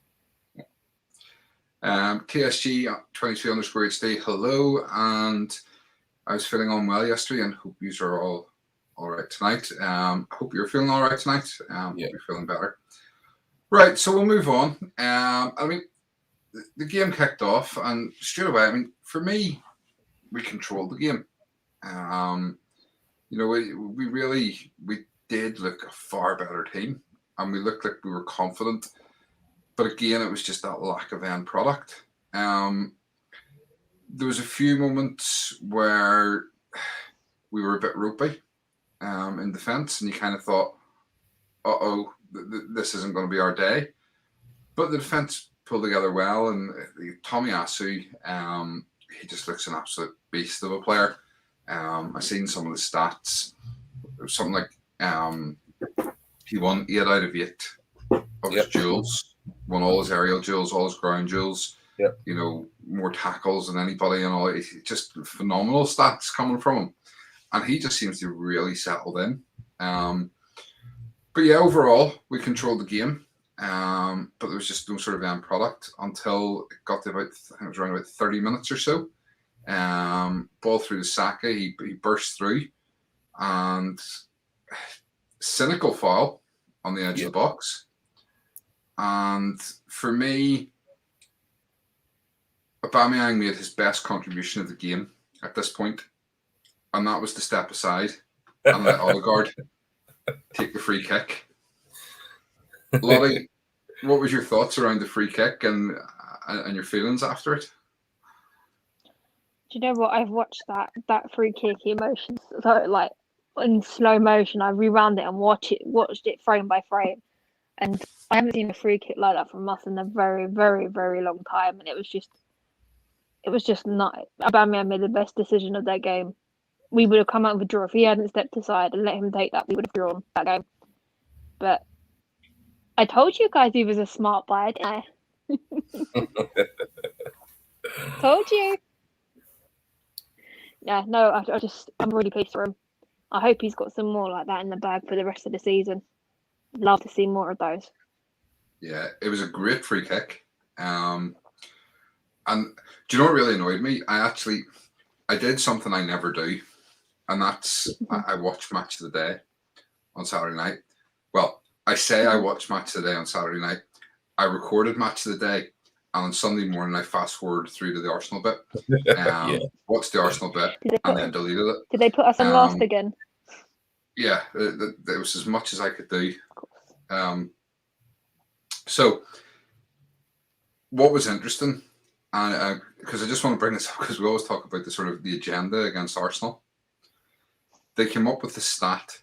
TSG 23_HD, hello. And I was feeling unwell yesterday and hope you are all right tonight. Hope you're feeling all right tonight. You're feeling better. Right, so we'll move on. I mean, the game kicked off, and straight away, I mean, for me, we controlled the game. You know, we did look a far better team, and we looked like we were confident. But again, it was just that lack of end product. There was a few moments where we were a bit ropey in defence, and you kind of thought, uh-oh, this isn't going to be our day. But the defence pulled together well, and Tommy Asu, he just looks an absolute beast of a player. I've seen some of the stats. It was something like He won 8 out of 8 of his duels. Won all his aerial duels, all his ground duels. Yep. You know, more tackles than anybody and all. It's just phenomenal stats coming from him. And he just seems to really settled in. But yeah, overall, we controlled the game. But there was just no sort of end product until it got to about, I think it was around about 30 minutes or so. Ball through to Saka, he burst through, and cynical foul on the edge of the box. And for me, Aubameyang made his best contribution of the game at this point, and that was to step aside and let Odegaard take the free kick. Lottie, what was your thoughts around the free kick and your feelings after it? Do you know what? I've watched that free kick emotions, so like in slow motion. I rewound it and watched it frame by frame, and I haven't seen a free kick like that from us in a very, very, very long time. And it was just not. Aubameyang made the best decision of that game. We would have come out with a draw if he hadn't stepped aside and let him take that. We would have drawn that game. But I told you guys he was a smart buy, didn't I? Told you. Yeah, no, I'm really pleased for him. I hope he's got some more like that in the bag for the rest of the season. Love to see more of those. Yeah, it was a great free kick. And do you know what really annoyed me? I did something I never do, and that's I watched Match of the Day on Saturday night. Well, I say I watched Match of the Day on Saturday night. I recorded Match of the Day, and on Sunday morning I fast forwarded through to the Arsenal bit. Watched the Arsenal bit and then deleted it. Did they put us on last again? Yeah, it was as much as I could do. So what was interesting, and because I just want to bring this up because we always talk about the sort of the agenda against Arsenal. They came up with the stat.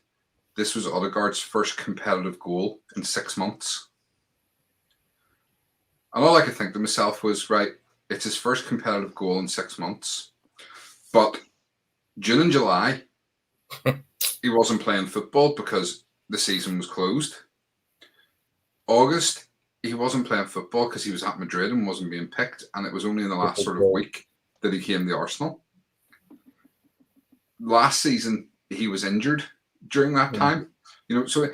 This was Odegaard's first competitive goal in 6 months. And all I could think to myself was, right, it's his first competitive goal in 6 months. But June and July, he wasn't playing football because the season was closed. August, he wasn't playing football because he was at Madrid and wasn't being picked. And it was only in the last sort of week that he came to Arsenal. Last season, he was injured during that time. You know, so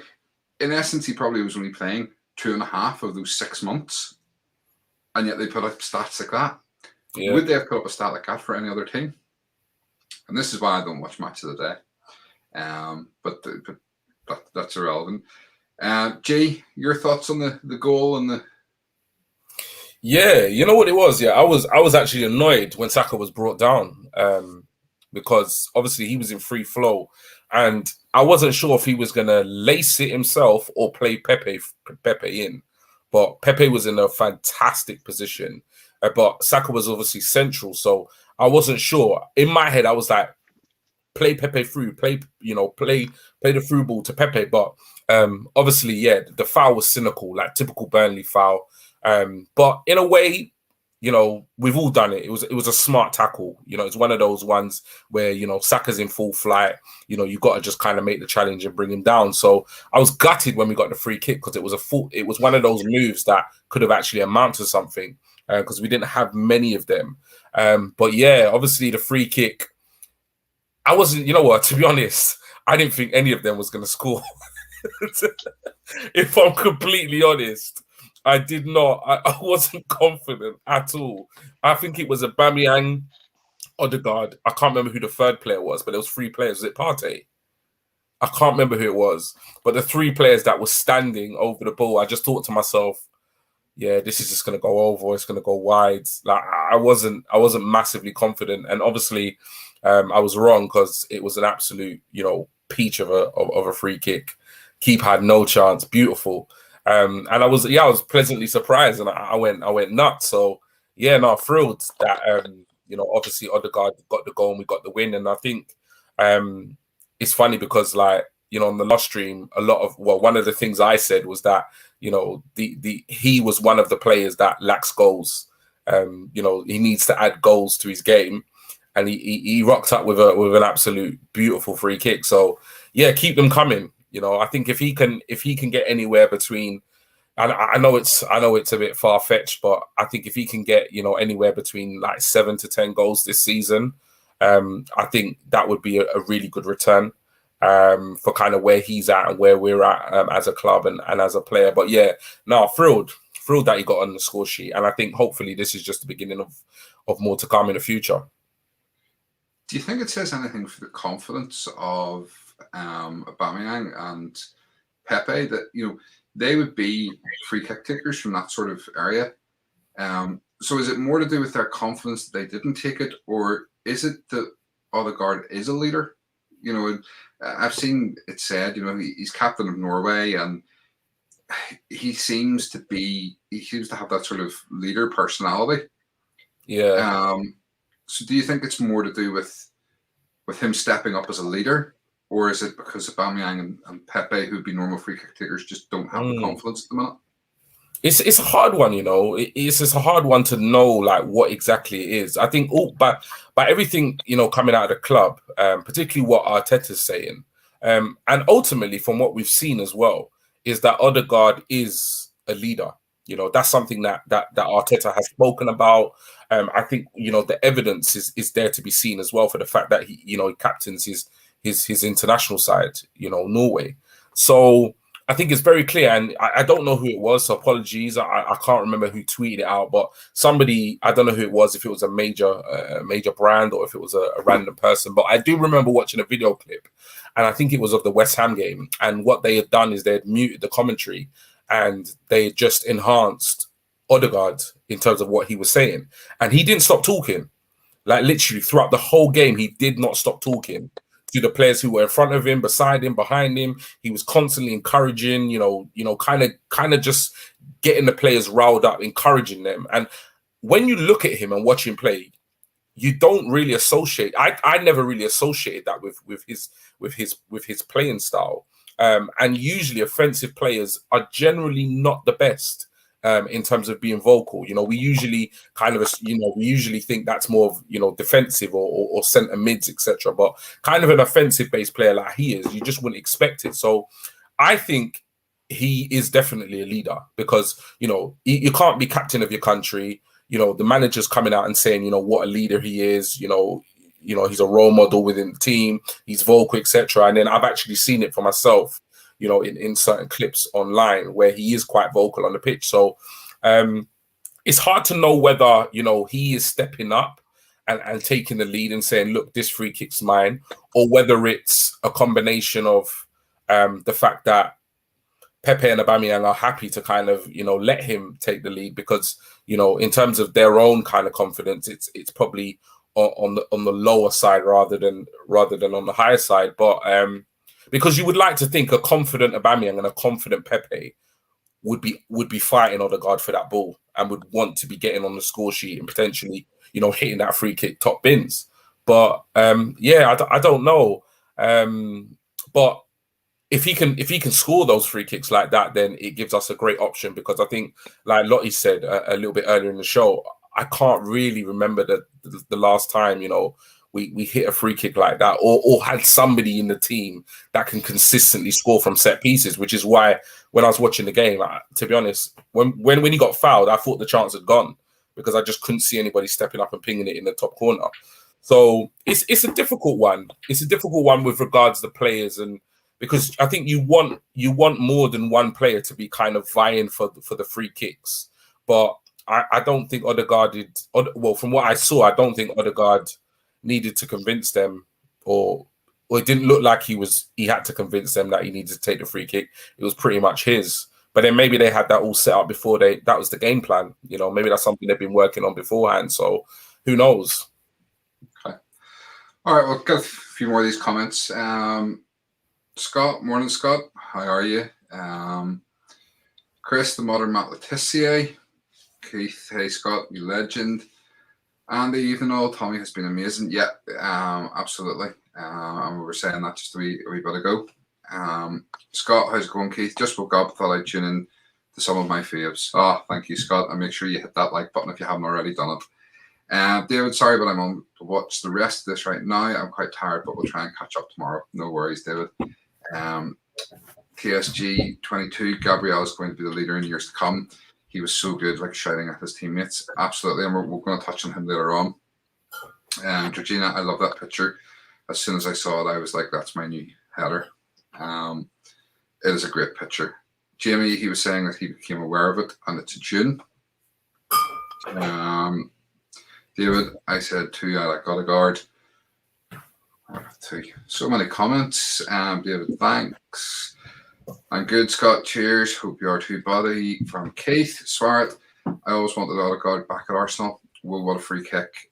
in essence, he probably was only playing 2.5 of those 6 months. And yet they put up stats like that. Yeah. Would they have put up a stat like that for any other team? And this is why I don't watch Match of the Day. But that's irrelevant. Jay, your thoughts on the goal and the... Yeah, you know what it was? Yeah, I was actually annoyed when Saka was brought down because obviously he was in free flow. And I wasn't sure if he was going to lace it himself or play Pepe in. But Pepe was in a fantastic position. But Saka was obviously central. So I wasn't sure. In my head, I was like, play Pepe through, play the through ball to Pepe. But obviously, yeah, the foul was cynical, like typical Burnley foul. But in a way, you know, we've all done it. It was a smart tackle. You know, it's one of those ones where, you know, Saka's in full flight. You know, you got to just kind of make the challenge and bring him down. So I was gutted when we got the free kick because it was one of those moves that could have actually amounted to something because we didn't have many of them. But yeah, obviously the free kick, I wasn't, you know what, to be honest, I didn't think any of them was going to score. If I'm completely honest. I did not. I wasn't confident at all. I think it was Aubameyang, Odegaard. I can't remember who the third player was, but there was 3 players. Was it Partey? I can't remember who it was. But the 3 players that were standing over the ball, I just thought to myself, yeah, this is just going to go over. It's going to go wide. Like I wasn't massively confident. And obviously, I was wrong because it was an absolute, you know, peach of a free kick. Keeper had no chance. Beautiful. And I was pleasantly surprised, and I went nuts. So yeah, no, thrilled that you know, obviously Odegaard got the goal and we got the win. And I think it's funny because, like, you know, on the last stream, one of the things I said was that, you know, he was one of the players that lacks goals. You know, he needs to add goals to his game, and he rocked up with an absolute beautiful free kick. So yeah, keep them coming. You know, I think if he can get anywhere between, and I know it's a bit far fetched, but I think if he can get, you know, anywhere between like 7 to 10 goals this season, I think that would be a really good return for kind of where he's at and where we're at as a club and as a player. But yeah, no, thrilled that he got on the score sheet, and I think hopefully this is just the beginning of more to come in the future. Do you think it says anything for the confidence of Aubameyang and Pepe that, you know, they would be free kick takers from that sort of area? So is it more to do with their confidence that they didn't take it, or is it that Odegaard is a leader? You know, I've seen it said, you know, he's captain of Norway, and he seems to have that sort of leader personality. Yeah. So do you think it's more to do with him stepping up as a leader, or is it because Aubameyang and Pepe, who'd be normal free kick takers, just don't have the confidence at the minute? It's a hard one, you know. It's a hard one to know like what exactly it is. I think by everything, you know, coming out of the club, particularly what Arteta's saying, and ultimately from what we've seen as well, is that Odegaard is a leader. You know, that's something that Arteta has spoken about. I think, you know, the evidence is there to be seen as well for the fact that he, you know, he captains his international side, you know, Norway. So I think it's very clear, and I don't know who it was, so apologies. I can't remember who tweeted it out, but somebody, I don't know who it was, if it was a major brand or if it was a random person, but I do remember watching a video clip, and I think it was of the West Ham game, and what they had done is they had muted the commentary, and they just enhanced Odegaard in terms of what he was saying, and he didn't stop talking. Like literally throughout the whole game, he did not stop talking to the players who were in front of him, beside him, behind him. He was constantly encouraging, kind of just getting the players riled up, encouraging them. And when you look at him and watch him play, you don't really associate. I never really associated that with his playing style. And usually, offensive players are generally not the best in terms of being vocal. You know, we usually think that's more of, you know, defensive or centre mids, etc. But kind of an offensive based player like he is, you just wouldn't expect it. So I think he is definitely a leader because, you know, you can't be captain of your country. You know, the manager's coming out and saying, you know, what a leader he is. You know, he's a role model within the team. He's vocal, etc. And then I've actually seen it for myself, you know, in certain clips online where he is quite vocal on the pitch. So it's hard to know whether, you know, he is stepping up and taking the lead and saying, look, this free kick's mine, or whether it's a combination of the fact that Pepe and Aubameyang are happy to kind of, you know, let him take the lead because, you know, in terms of their own kind of confidence, it's probably on the lower side rather than on the higher side. But because you would like to think a confident Aubameyang and a confident Pepe would be fighting Odegaard for that ball and would want to be getting on the score sheet and potentially, you know, hitting that free kick top bins. But I don't know. But if he can score those free kicks like that, then it gives us a great option because I think, like Lottie said a little bit earlier in the show, I can't really remember the last time, you know, we hit a free kick like that or had somebody in the team that can consistently score from set pieces, which is why when I was watching the game, to be honest, when he got fouled, I thought the chance had gone because I just couldn't see anybody stepping up and pinging it in the top corner. So it's a difficult one. It's a difficult one with regards to players, and because I think you want more than one player to be kind of vying for the free kicks. But I don't think Odegaard did. Well, from what I saw, I don't think Odegaard needed to convince them, or it didn't look like he had to convince them that he needed to take the free kick. It was pretty much his. But then maybe they had that all set up before that was the game plan. You know, maybe that's something they've been working on beforehand. So who knows? Okay. All right, we'll get a few more of these comments. Scott, morning, Scott. How are you? Chris, the modern Matt Letitia. Keith, hey, Scott, you legend. Andy, even though Tommy has been amazing. Yeah, absolutely. And we were saying that just a wee bit ago. Scott, how's it going, Keith? Just woke up, thought I'd tune in to some of my faves. Thank you, Scott. And make sure you hit that like button if you haven't already done it. David, sorry, but I'm on to watch the rest of this right now. I'm quite tired, but we'll try and catch up tomorrow. No worries, David. TSG 22, Gabriel is going to be the leader in years to come. He was so good, like shouting at his teammates. Absolutely, and we're going to touch on him later on. Georgina, I love that picture. As soon as I saw it, I was like, that's my new header. It is a great picture. Jamie, he was saying that he became aware of it, and it's June. David, I said too, I like Odegaard. So many comments. David, thanks. I'm good, Scott. Cheers. Hope you are too, buddy. From Keith Swart. I always wanted Odegaard back at Arsenal. Well, what a free kick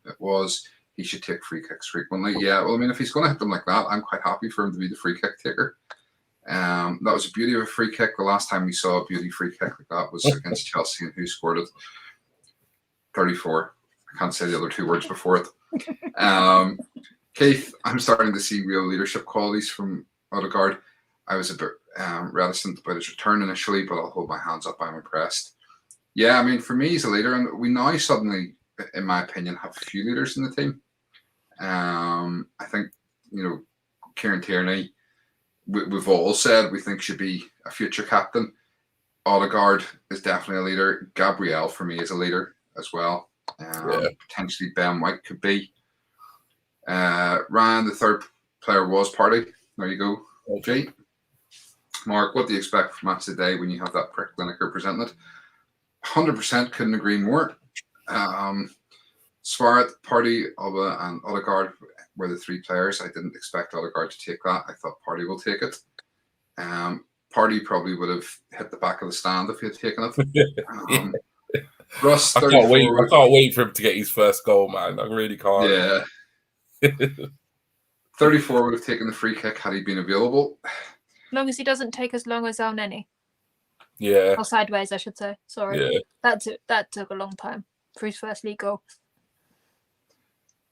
it was. He should take free kicks frequently. Yeah, well, I mean, if he's going to hit them like that, I'm quite happy for him to be the free kick taker. That was a beauty of a free kick. The last time we saw a beauty free kick like that was against Chelsea, and who scored it? 34. I can't say the other two words before it. Keith, I'm starting to see real leadership qualities from Odegaard. I was a bit reticent about his return initially, but I'll hold my hands up. I'm impressed. Yeah, I mean, for me, he's a leader, and we now suddenly, in my opinion, have a few leaders in the team. I think, Kieran Tierney, we've all said we think should be a future captain. Odegaard is definitely a leader. Gabriel, for me, is a leader as well. Potentially Ben White could be. Ryan, the third player was Partey. There you go. Okay. Mark, what do you expect from match today when you have that prick Lineker presented? 100% couldn't agree more. Suarez, Partey, Alba, and Odegaard were the three players. I didn't expect Odegaard to take that. I thought Partey will take it. Partey probably would have hit the back of the stand if he had taken it. Russ, I can't wait for him to get his first goal, man. I really can't. Yeah. 34 would have taken the free kick had he been available. As long as he doesn't take as long as El Neni. Yeah. Or sideways, I should say. Sorry. Yeah. That took a long time for his first league goal.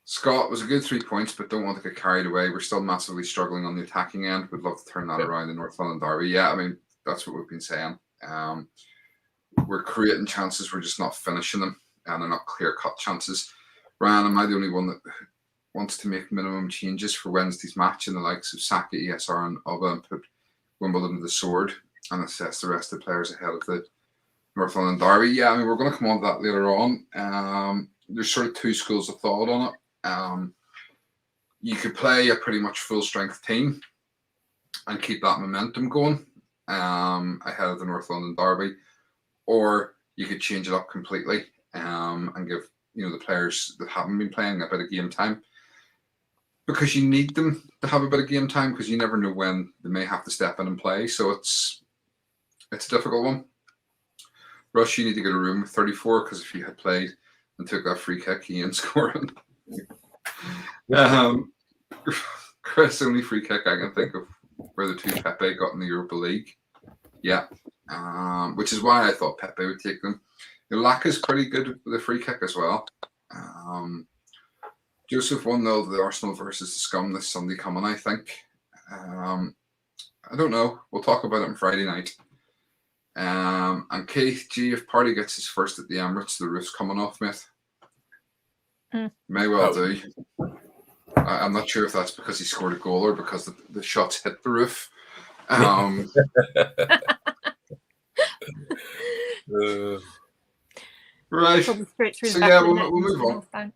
Scott, was a good 3 points, but don't want to get carried away. We're still massively struggling on the attacking end. We'd love to turn that around in North London Derby. Yeah, I mean, that's what we've been saying. We're creating chances, we're just not finishing them, and they're not clear-cut chances. Ryan, am I the only one that wants to make minimum changes for Wednesday's match in the likes of Saka, ESR, and Alba, and put Wimbledon to the sword and assess the rest of the players ahead of the North London Derby? Yeah, I mean, we're going to come on to that later on. There's sort of two schools of thought on it. You could play a pretty much full-strength team and keep that momentum going ahead of the North London Derby, or you could change it up completely and give the players that haven't been playing a bit of game time, because you need them to have a bit of game time, because you never know when they may have to step in and play. So it's a difficult one. Rush, you need to get a room with 34, because if you had played and took that free kick, he ain't scoring. Chris, only free kick I can think of where the two Pepe got in the Europa League. Yeah. Which is why I thought Pepe would take them. Laka's pretty good with the free kick as well. Joseph 1-0 the Arsenal versus the Scum this Sunday coming, I think. I don't know. We'll talk about it on Friday night. And Keith G, if Partey gets his first at the Emirates, the roof's coming off, mate. May well do. I'm not sure if that's because he scored a goal or because the shots hit the roof. Right. So yeah, we'll move on.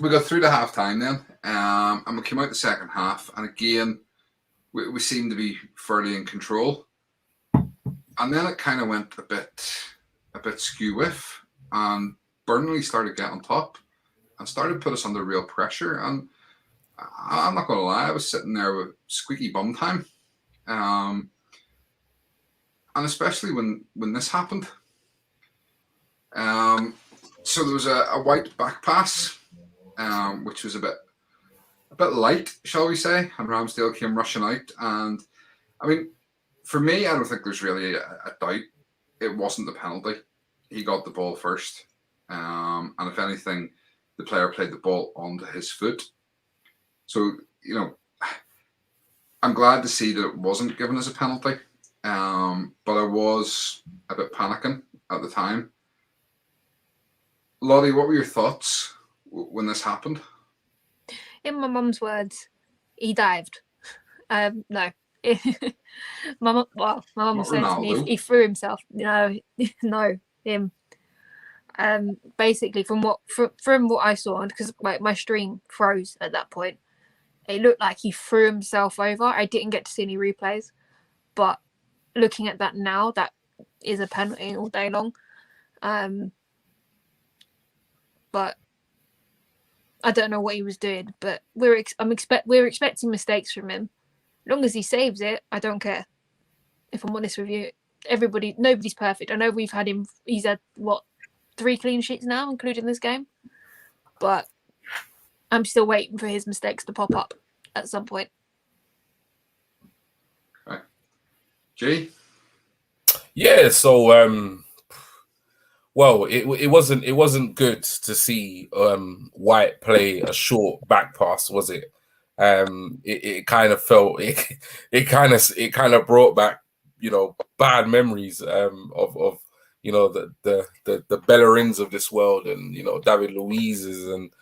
We got through the half time then, and we came out the second half, and again we seemed to be fairly in control, and then it kind of went a bit skew-whiff, and Burnley started getting on top and started to put us under real pressure. And I'm not going to lie, I was sitting there with squeaky bum time, and especially when this happened. So there was a white back pass, which was a bit light, shall we say, and Ramsdale came rushing out. And I mean, for me, I don't think there's really a doubt. It wasn't the penalty. He got the ball first, and if anything, the player played the ball onto his foot. So I'm glad to see that it wasn't given as a penalty, but I was a bit panicking at the time. Lottie, what were your thoughts when this happened? In my mum's words, he dived. No. My mum Not was saying to me Ronaldo. he threw himself. No, no, him. Basically from what I saw, because my stream froze at that point, it looked like he threw himself over. I didn't get to see any replays, but looking at that now, that is a penalty all day long. But I don't know what he was doing. But we're expecting mistakes from him. As long as he saves it, I don't care. If I'm honest with you, nobody's perfect. I know he's had what, 3 clean sheets now, including this game. But I'm still waiting for his mistakes to pop up at some point. Okay. Jay? Yeah, so well, it wasn't good to see White play a short back pass, was it? It kind of felt it kind of brought back, you know, bad memories of you know the Bellerins of this world, and you know, David Luiz's and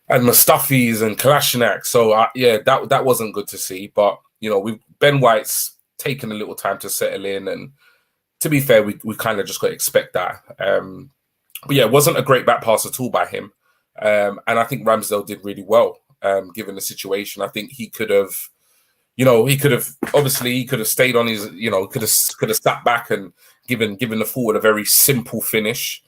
Mustafis and Kalashniak. So yeah, that wasn't good to see. But you know, Ben White's taken a little time to settle in, and to be fair, we kind of just got to expect that. But yeah, it wasn't a great back pass at all by him. And I think Ramsdale did really well, given the situation. I think he could have, you know, he could have stayed on his, you know, could have sat back and given the forward a very simple finish.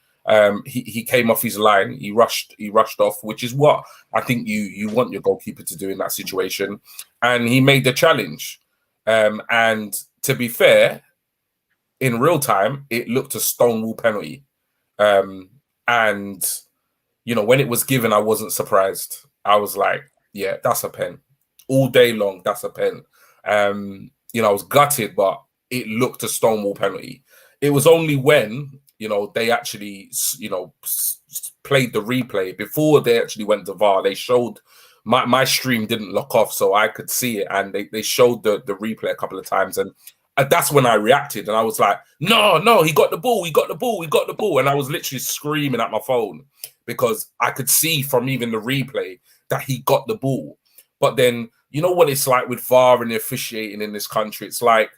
He came off his line. He rushed off, which is what I think you want your goalkeeper to do in that situation. And he made the challenge. And to be fair, in real time, it looked a stonewall penalty. And, you know, when it was given, I wasn't surprised. I was like, yeah, that's a pen. All day long, that's a pen. You know, I was gutted, but it looked a stonewall penalty. It was only when, you know, they actually, you know, played the replay, before they actually went to VAR, they showed, my stream didn't lock off, so I could see it, and they showed the replay a couple of times, and that's when I reacted, and I was like, no, he got the ball. And I was literally screaming at my phone because I could see from even the replay that he got the ball. But then, you know what it's like with VAR and the officiating in this country? It's like,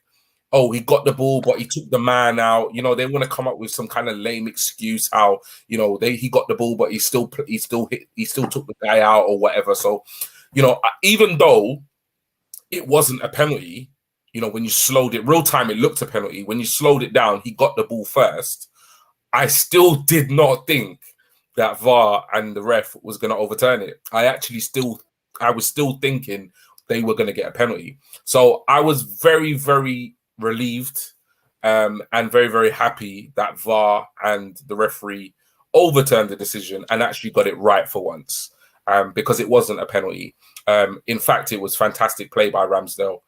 oh, he got the ball, but he took the man out. You know, they want to come up with some kind of lame excuse how, you know, he got the ball, but he still took the guy out or whatever. So, you know, even though it wasn't a penalty, you know, when you slowed it, real time, it looked a penalty. When you slowed it down, he got the ball first. I still did not think that VAR and the ref was going to overturn it. I was still thinking they were going to get a penalty. So I was very, very relieved and very, very happy that VAR and the referee overturned the decision and actually got it right for once, because it wasn't a penalty. In fact, it was fantastic play by Ramsdale.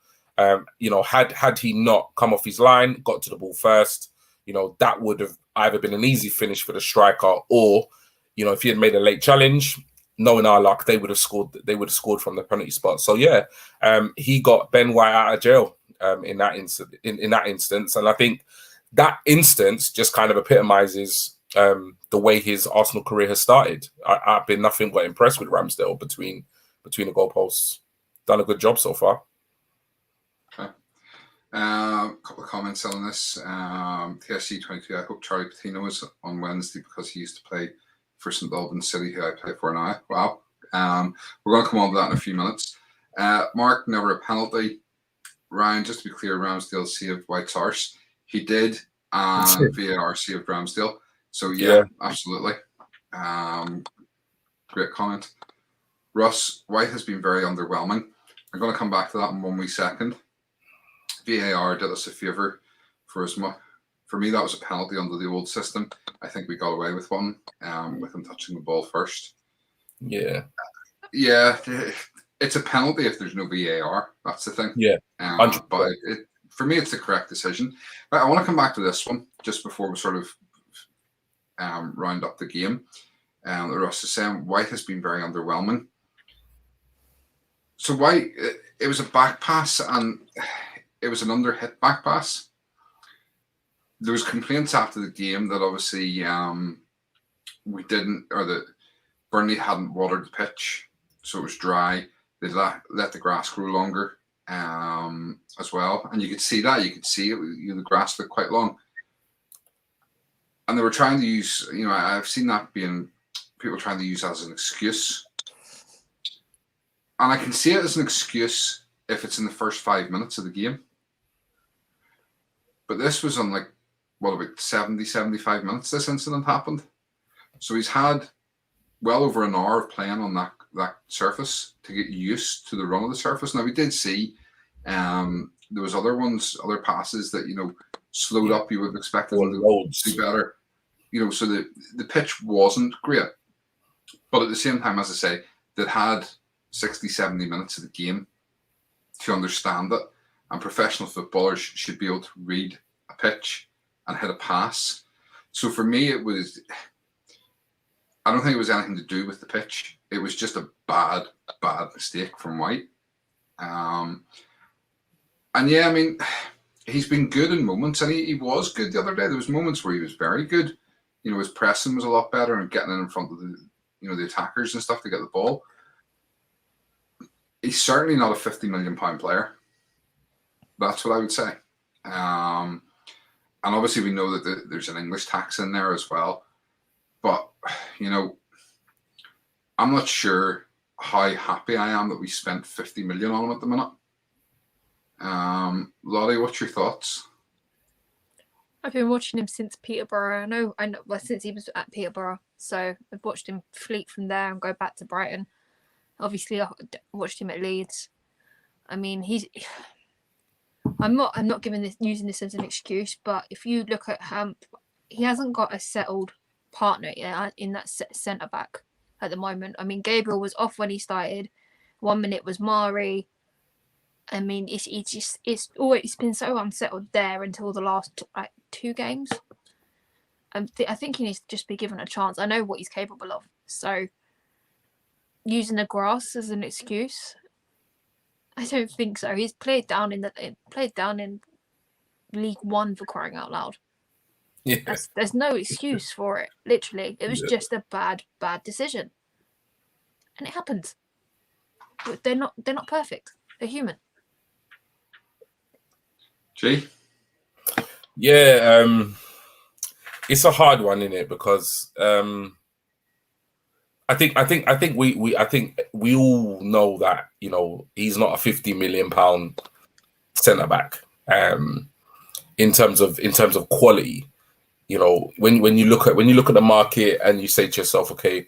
You know, had he not come off his line, got to the ball first, you know, that would have either been an easy finish for the striker, or, you know, if he had made a late challenge, knowing our luck, they would have scored from the penalty spot. So yeah, he got Ben White out of jail in that instance, and I think that instance just kind of epitomizes the way his Arsenal career has started. I've been nothing but impressed with Ramsdale between the goalposts. Done a good job so far. Okay. A couple of comments on this. TSC22, I hope Charlie Patino is on Wednesday because he used to play for St. Albans City, who I play for now. Wow. We're going to come on to that in a few minutes. Mark, never a penalty. Ryan, just to be clear, Ramsdale saved White's arse. He did, and VAR saved Ramsdale. So yeah. Absolutely. Great comment. Russ, White has been very underwhelming. I'm going to come back to that in 1 wee second. VAR did us a favour for me. That was a penalty under the old system. I think we got away with one, with him touching the ball first. Yeah, it's a penalty if there's no VAR. That's the thing. Yeah, but for me, it's the correct decision. But I want to come back to this one just before we sort of round up the game. Russ is saying White has been very underwhelming. So White, it was a back pass and it was an under-hit back pass. There was complaints after the game that obviously we didn't, or that Burnley hadn't watered the pitch, so it was dry. They let the grass grow longer as well. And you could see that. You could see it. The grass looked quite long. And they were trying to use, I've seen that being people trying to use as an excuse. And I can see it as an excuse if it's in the first 5 minutes of the game. But this was on about 70, 75 minutes this incident happened. So he's had well over an hour of playing on that surface to get used to the run of the surface. Now, we did see there was other passes that, slowed up. You would have expected them to do better. So the pitch wasn't great. But at the same time, as I say, they'd had 60, 70 minutes of the game to understand it. And professional footballers should be able to read a pitch and hit a pass. So for me, I don't think it was anything to do with the pitch. It was just a bad mistake from White. And yeah, I mean, he's been good in moments, and he was good the other day. There was moments where he was very good. His pressing was a lot better and getting in front of the attackers and stuff to get the ball. He's certainly not a £50 million player. That's what I would say. And obviously we know that there's an English tax in there as well. But, I'm not sure how happy I am that we spent 50 million on him at the minute. Lottie, what's your thoughts? I've been watching him since Peterborough. I know. Well, since he was at Peterborough, so I've watched him fleet from there and go back to Brighton. Obviously, I watched him at Leeds. I mean, I'm not using this as an excuse, but if you look at he hasn't got a settled partner in that centre back at the moment. I mean, Gabriel was off when he started. 1 minute was Mari. I mean, it's always been so unsettled there until the last 2 games. I think he needs to just be given a chance. I know what he's capable of. So using the grass as an excuse, I don't think so. He's played down in League One, for crying out loud. Yeah. There's no excuse for it. Literally, it was just a bad decision, and it happens. But they're not perfect. They're human. G? Yeah, it's a hard one, isn't it? Because I think we all know that he's not a £50 million centre back. In terms of quality, when you look at the market and you say to yourself, okay,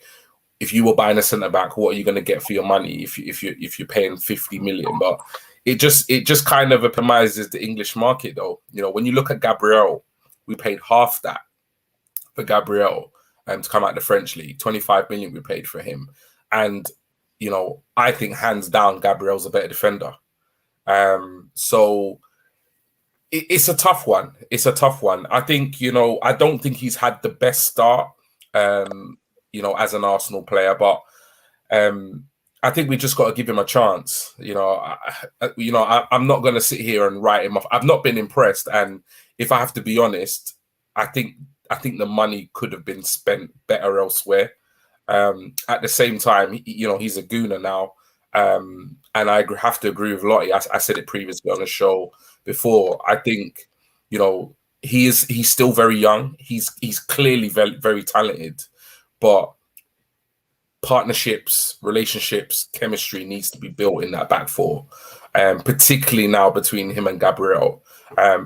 if you were buying a centre back, what are you going to get for your money if you're paying 50 million? But it just kind of epitomizes the English market, though. When you look at Gabriel, we paid half that for Gabriel to come out the French league. 25 million we paid for him, and I think hands down Gabriel's a better defender. So it's a tough one. I think I don't think he's had the best start, as an Arsenal player, but I think we just got to give him a chance. I'm not going to sit here and write him off. I've not been impressed, and if I have to be honest, I think the money could have been spent better elsewhere. At the same time, he's a gooner now, and I have to agree with Lottie. I said it previously on the show before. I think he's still very young. He's clearly very, very talented, but partnerships, relationships, chemistry needs to be built in that back four, particularly now between him and Gabriel,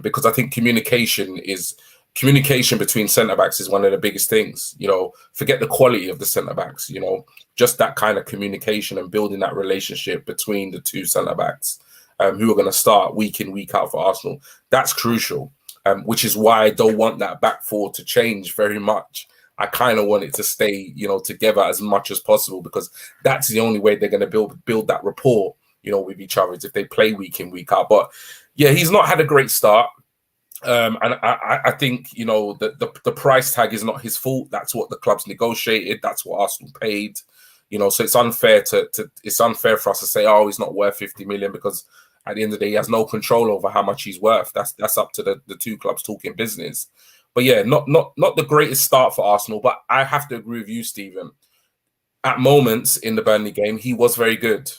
because I think communication between centre backs is one of the biggest things. Forget the quality of the centre backs. Just that kind of communication and building that relationship between the two centre backs, who are going to start week in, week out for Arsenal. That's crucial, which is why I don't want that back four to change very much. I kind of want it to stay, together as much as possible, because that's the only way they're going to build that rapport, with each other, is if they play week in, week out. But yeah, he's not had a great start. And I think, the price tag is not his fault. That's what the club's negotiated. That's what Arsenal paid. So it's unfair for us to say, oh, he's not worth 50 million, because at the end of the day, he has no control over how much he's worth. That's up to the two clubs talking business. But yeah, not the greatest start for Arsenal. But I have to agree with you, Stephen. At moments in the Burnley game, he was very good.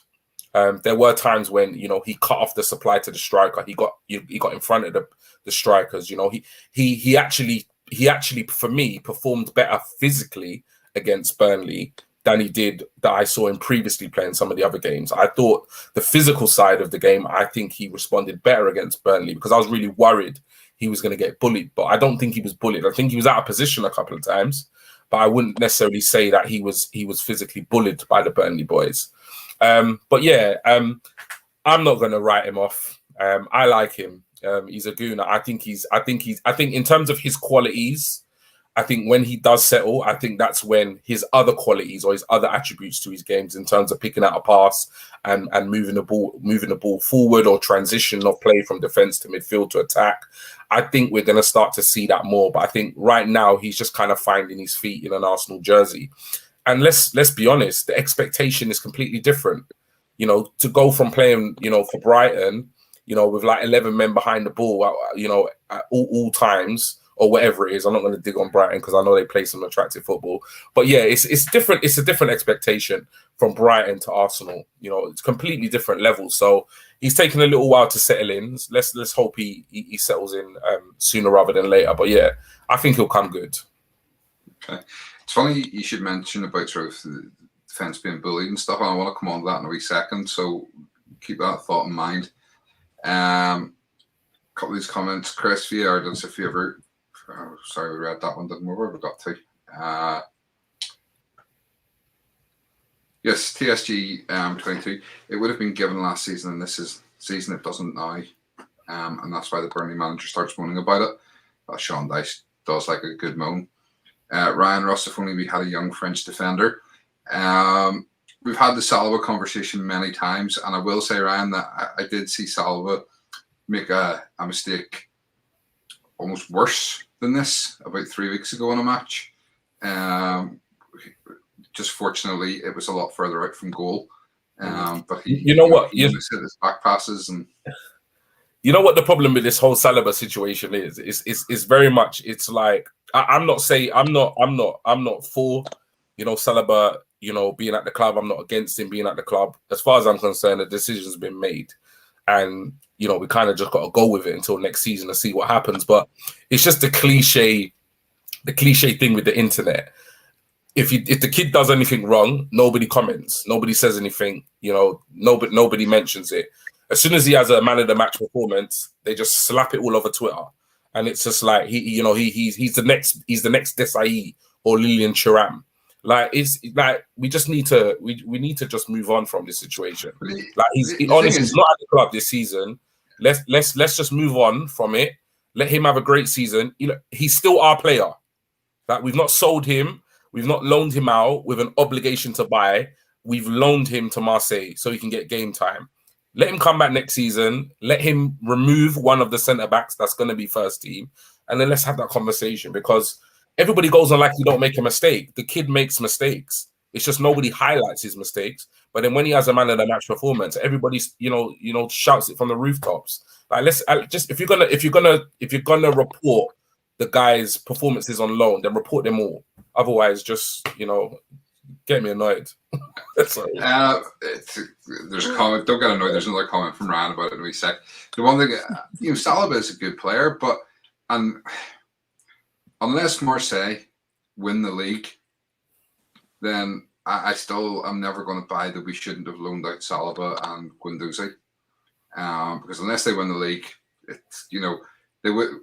There were times when he cut off the supply to the striker. He got in front of the strikers. He actually for me performed better physically against Burnley than he did that I saw him previously playing some of the other games. I thought the physical side of the game, I think he responded better against Burnley because I was really worried he was going to get bullied, but I don't think he was bullied. I think he was out of position a couple of times, but I wouldn't necessarily say that he was physically bullied by the Burnley boys. But yeah, I'm not going to write him off. I like him. He's a gooner. I think in terms of his qualities, I think when he does settle, I think that's when his other qualities or his other attributes to his games in terms of picking out a pass and moving the ball forward or transition of play from defense to midfield to attack. I think we're going to start to see that more. But I think right now he's just kind of finding his feet in an Arsenal jersey. And let's be honest, the expectation is completely different. To go from playing, for Brighton, with like 11 men behind the ball, at all times, or whatever it is. I'm not going to dig on Brighton because I know they play some attractive football. But yeah, it's different. It's a different expectation from Brighton to Arsenal. It's completely different levels. So he's taken a little while to settle in. Let's hope he settles in sooner rather than later. But yeah, I think he'll come good. Okay. It's funny you should mention about sort of the defence being bullied and stuff. And I want to come on to that in a wee second. So keep that thought in mind. A couple of these comments. Chris VR does if you ever... Oh, sorry, we read that one. Didn't we? Where we got to? Yes, TSG 22. It would have been given last season, and this season it doesn't now, and that's why the Burnley manager starts moaning about it. Sean Dyche does like a good moan. Ryan Russ, if only we had a young French defender. We've had the Saliba conversation many times, and I will say, Ryan, that I did see Saliba make a mistake almost worse than this about 3 weeks ago in a match. Just fortunately, it was a lot further out from goal. But he hit his back passes and. You know what the problem with this whole Saliba situation is? It's very much. It's like I'm not for Saliba being at the club. I'm not against him being at the club. As far as I'm concerned, the decision's been made, and we kind of just got to go with it until next season and see what happens. But it's just the cliche thing with the internet. If the kid does anything wrong, nobody comments, nobody says anything. Nobody mentions it. As soon as he has a man of the match performance, they just slap it all over Twitter, and it's just like he's the next Desai or Lilian Thuram. Like it's like we just need to we need to just move on from this situation. Like he's honestly not at the club this season. Let's just move on from it. Let him have a great season. He's still our player. Like we've not sold him, we've not loaned him out with an obligation to buy. We've loaned him to Marseille so he can get game time. Let him come back next season. Let him remove one of the centre backs that's going to be first team, and then let's have that conversation because everybody goes on like you don't make a mistake. The kid makes mistakes. It's just nobody highlights his mistakes. But then when he has a man of the match performance, everybody's shouts it from the rooftops. Like if you're gonna report the guy's performances on loan, then report them all. Otherwise, just get me annoyed. There's a comment. Don't get annoyed. There's another comment from Ryan about it in a wee sec. The one thing, Saliba is a good player, but unless Marseille win the league, then I'm never going to buy that we shouldn't have loaned out Saliba and Guendouzi. Because unless they win the league, it's they would.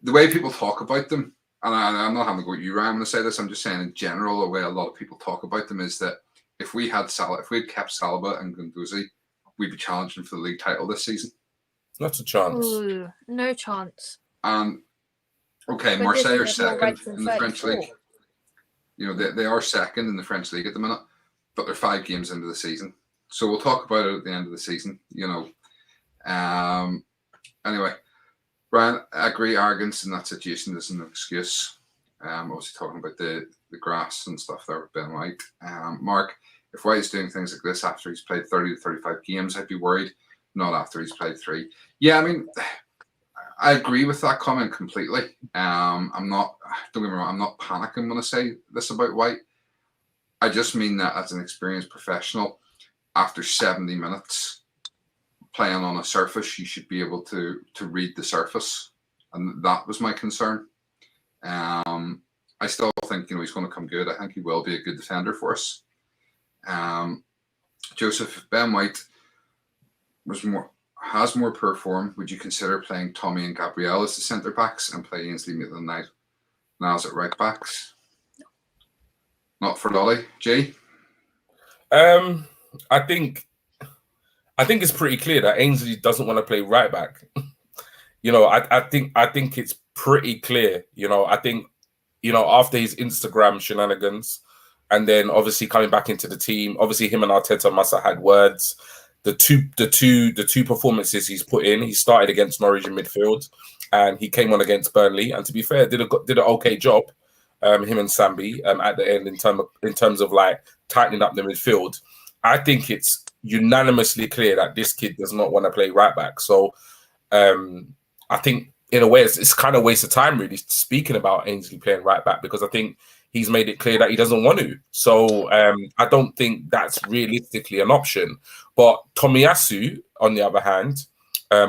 The way people talk about them. And I'm not having to go at you, Ryan, when I say this. I'm just saying in general, the way a lot of people talk about them is that if we had kept Saliba and Guendouzi, we'd be challenging for the league title this season. Not a chance. Ooh, no chance. Okay, but Marseille are second in the French league. They are second in the French league at the minute, but they're 5 games into the season. So we'll talk about it at the end of the season. Anyway. Ryan, I agree. Arrogance in that situation isn't an excuse. Obviously talking about the grass and stuff there with Ben White. Mark, if White's doing things like this after he's played 30 to 35 games, I'd be worried. Not after he's played 3. Yeah, I mean, I agree with that comment completely. Don't get me wrong, I'm not panicking when I say this about White. I just mean that as an experienced professional, after 70 minutes playing on a surface, you should be able to read the surface, and that was my concern. I still think he's going to come good. I think he will be a good defender for us. Joseph, if Ben White has more poor form, would you consider playing Tommy and Gabriel as the centre backs and play Ainsley Maitland-Niles at right backs? Not for Lolly. Jay? I think it's pretty clear that Ainsley doesn't want to play right back. I think it's pretty clear. I think after his Instagram shenanigans, and then obviously coming back into the team, obviously him and Arteta must have had words. The two performances he's put in, he started against Norwich in midfield, and he came on against Burnley. And to be fair, did an okay job. Him and Sambi at the end in terms of like tightening up the midfield. I think it's unanimously clear that this kid does not want to play right back. So I think in a way it's kind of a waste of time really speaking about Ainsley playing right back, because I think he's made it clear that he doesn't want to. So I don't think that's realistically an option. But Tomiyasu, on the other hand,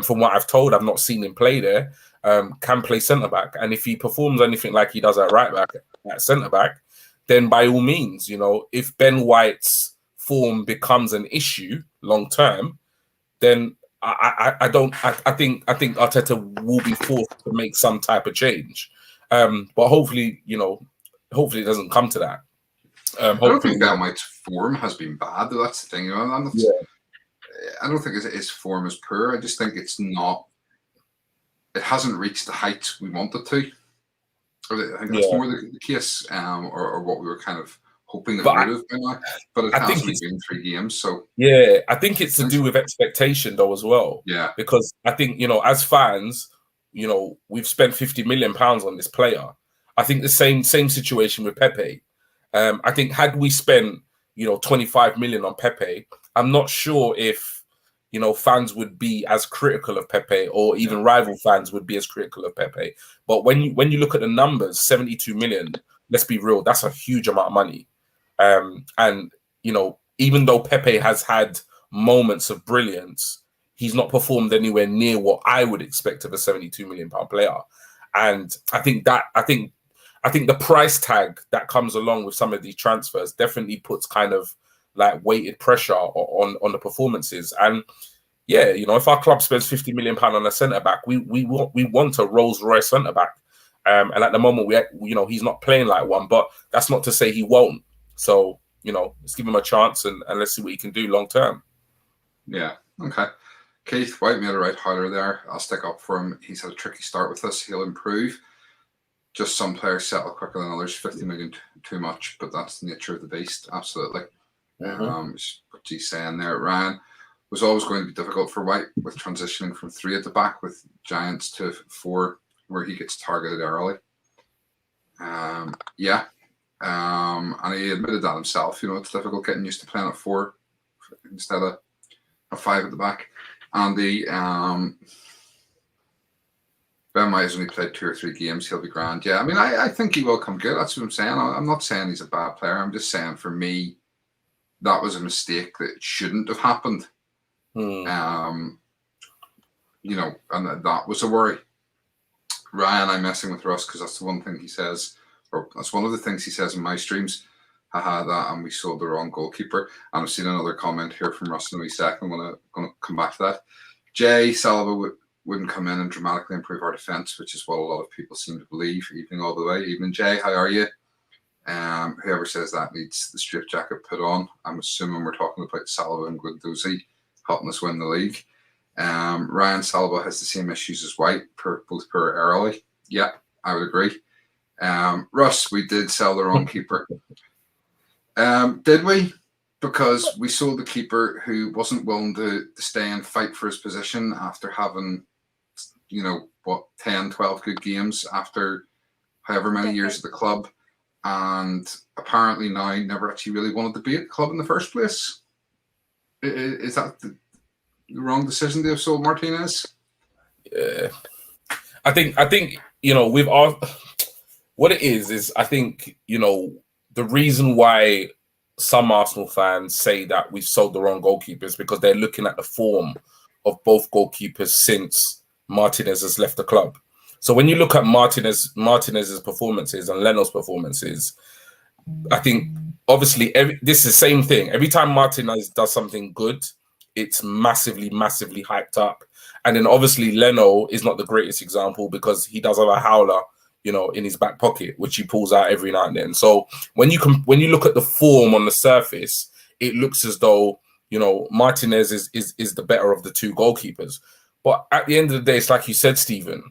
from what I've told, I've not seen him play there, can play centre-back. And if he performs anything like he does at right-back, at centre-back, then by all means, if Ben White's form becomes an issue long-term, then I think Arteta will be forced to make some type of change. But hopefully, hopefully it doesn't come to that. I don't think Ben White's form has been bad, though. That's the thing. I don't think his form is poor. I just think it hasn't reached the heights we want it to. I think that's more the case, or what we were kind of hoping it would have been like. But it hasn't been 3 games. So I think it's to do with expectation though as well. Yeah. Because I think, as fans, we've spent £50 million on this player. I think the same situation with Pepe. I think had we spent 25 million on Pepe, I'm not sure if fans would be as critical of Pepe, or even rival fans would be as critical of Pepe. But when you look at the numbers, 72 million, let's be real, that's a huge amount of money. And even though Pepe has had moments of brilliance, he's not performed anywhere near what I would expect of a 72 million pound player. And I think the price tag that comes along with some of these transfers definitely puts kind of like weighted pressure on the performances. And if our club spends £50 million on a centre back, we want a Rolls Royce centre back. And at the moment, he's not playing like one, but that's not to say he won't. So let's give him a chance and let's see what he can do long term. Yeah. Okay. Keith White made a right howler there. I'll stick up for him. He's had a tricky start with us. He'll improve. Just some players settle quicker than others. 50 million too much, but that's the nature of the beast. Absolutely. What he's saying there. Ryan, was always going to be difficult for White with transitioning from 3 at the back with Giants to 4, where he gets targeted early. And he admitted that himself. It's difficult getting used to playing at 4 instead of a 5 at the back. And Ben White has only played 2 or 3 games. He'll be grand. Yeah, I mean, I think he will come good. That's what I'm saying. I'm not saying he's a bad player. I'm just saying, for me, that was a mistake that shouldn't have happened. And that was a worry. Ryan, I'm messing with Russ because that's the one thing he says, or that's one of the things he says in my streams. Haha, that, and we sold the wrong goalkeeper. And I've seen another comment here from Russ in a wee second. I'm going to come back to that. Jay Saliba wouldn't come in and dramatically improve our defence, which is what a lot of people seem to believe. Evening all the way. Evening, Jay. How are you? Whoever says that needs the straight jacket put on. I'm assuming we're talking about Saliba and Guendouzi helping us win the league. Ryan, Saliba has the same issues as White, both poor early. Yeah, I would agree. Russ, we did sell the wrong keeper. Did we? Because we sold the keeper who wasn't willing to stay and fight for his position after having, 10, 12 good games after however many years at the club. And apparently now never actually really wanted to be at the club in the first place. Is that the wrong decision to have sold Martinez? Yeah. I think with our, what it is I think, the reason why some Arsenal fans say that we've sold the wrong goalkeepers because they're looking at the form of both goalkeepers since Martinez has left the club. So when you look at Martinez's performances and Leno's performances, I think obviously this is the same thing. Every time Martinez does something good, it's massively hyped up. And then obviously Leno is not the greatest example because he does have a howler, in his back pocket, which he pulls out every now and then. So when you look at the form on the surface, it looks as though, Martinez is the better of the two goalkeepers. But at the end of the day, it's like you said, Stephen.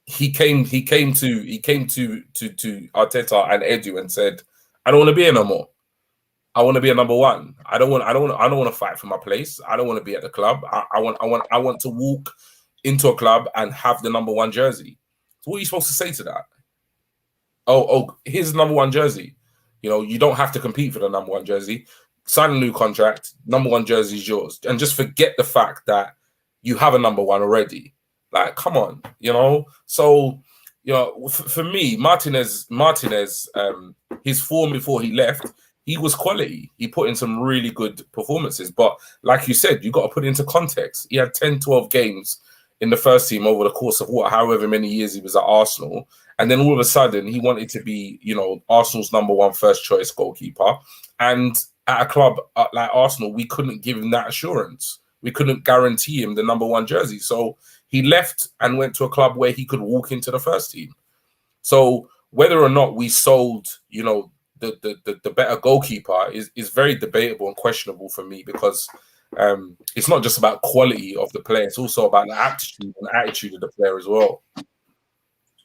He came to Arteta and Edu and said, "I don't want to be here no more. I want to be a number one. I don't want to fight for my place. I don't want to be at the club. I want to walk into a club and have the number one jersey." So what are you supposed to say to that? Oh, here's the number one jersey. You don't have to compete for the number one jersey. Sign a new contract. Number one jersey is yours, and just forget the fact that you have a number one already. Like, come on, So, for me, Martinez, his form before he left, he was quality. He put in some really good performances. But like you said, you got to put it into context. He had 10, 12 games in the first team over the course of however many years he was at Arsenal. And then all of a sudden, he wanted to be, Arsenal's number one first choice goalkeeper. And at a club like Arsenal, we couldn't give him that assurance. We couldn't guarantee him the number one jersey. So he left and went to a club where he could walk into the first team. So whether or not we sold, the better goalkeeper is very debatable and questionable for me because it's not just about quality of the player; it's also about the aptitude and attitude of the player as well.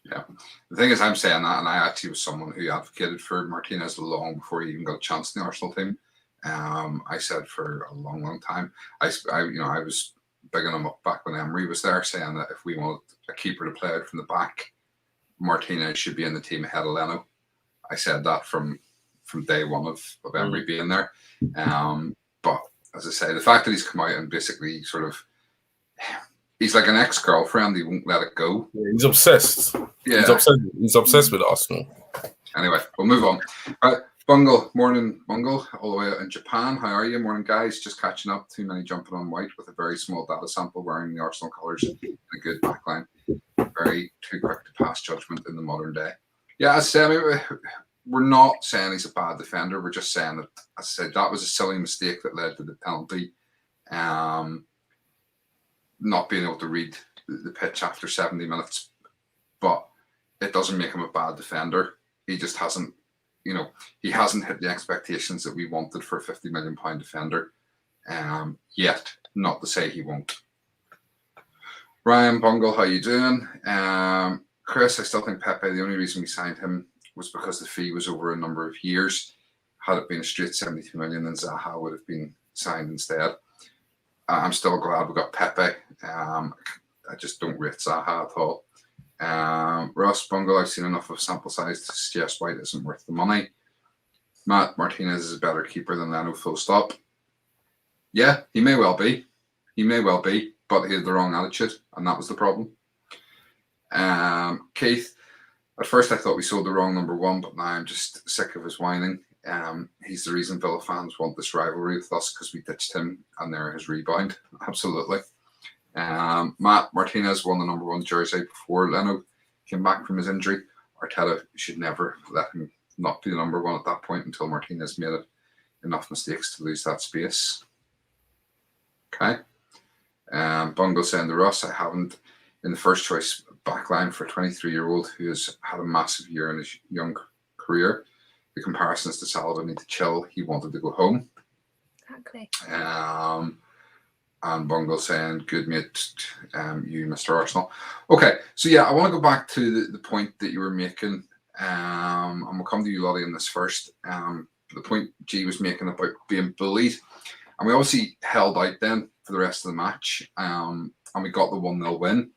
Yeah, the thing is, I'm saying that, and I actually was someone who advocated for Martinez long before he even got a chance in the Arsenal team. I said for a long time, I was bigging him up back when Emery was there, saying that if we wanted a keeper to play out from the back, Martinez should be in the team ahead of Leno. I said that from day one of Emery being there. But as I say, the fact that he's come out and basically he's like an ex-girlfriend, he won't let it go. Yeah, he's obsessed. Yeah. He's obsessed with Arsenal. Anyway, we'll move on. Bungle, morning, Bungle, all the way out in Japan. How are you? Morning, guys. Just catching up. Too many jumping on white with a very small data sample wearing the Arsenal colours and a good backline. Very too quick to pass judgment in the modern day. Yeah, as I say, we're not saying he's a bad defender. We're just saying that, as I said, that was a silly mistake that led to the penalty. Not being able to read the pitch after 70 minutes. But it doesn't make him a bad defender. He just hasn't. He hasn't hit the expectations that we wanted for a £50 million defender yet. Not to say he won't. Ryan Bungle, how you doing? Chris, I still think Pepe, the only reason we signed him was because the fee was over a number of years. Had it been a straight 72 million, then Zaha would have been signed instead. I'm still glad we got Pepe. I just don't rate Zaha at all. Ross Bungle, I've seen enough of sample size to suggest White isn't worth the money. Matt, Martinez is a better keeper than Leno, full stop. Yeah, he may well be. But he had the wrong attitude, and that was the problem. Keith, at first I thought we sold the wrong number one, but now I'm just sick of his whining. He's the reason Villa fans want this rivalry with us because we ditched him and they're his rebound. Absolutely. Matt, Martinez won the number one jersey before Leno came back from his injury. Arteta should never let him not be the number one at that point until Martinez made enough mistakes to lose that space. Okay. Bungle saying to Russ, I haven't in the first choice backline for a 23-year-old who has had a massive year in his young career. The comparisons to Saliba need to chill. He wanted to go home. Exactly. And Bungle saying, good mate, you, Mr. Arsenal. Okay, so yeah, I want to go back to the point that you were making. And we'll come to you, Lottie, in this first. The point G was making about being bullied. And we obviously held out then for the rest of the match. And we got the 1-0 win.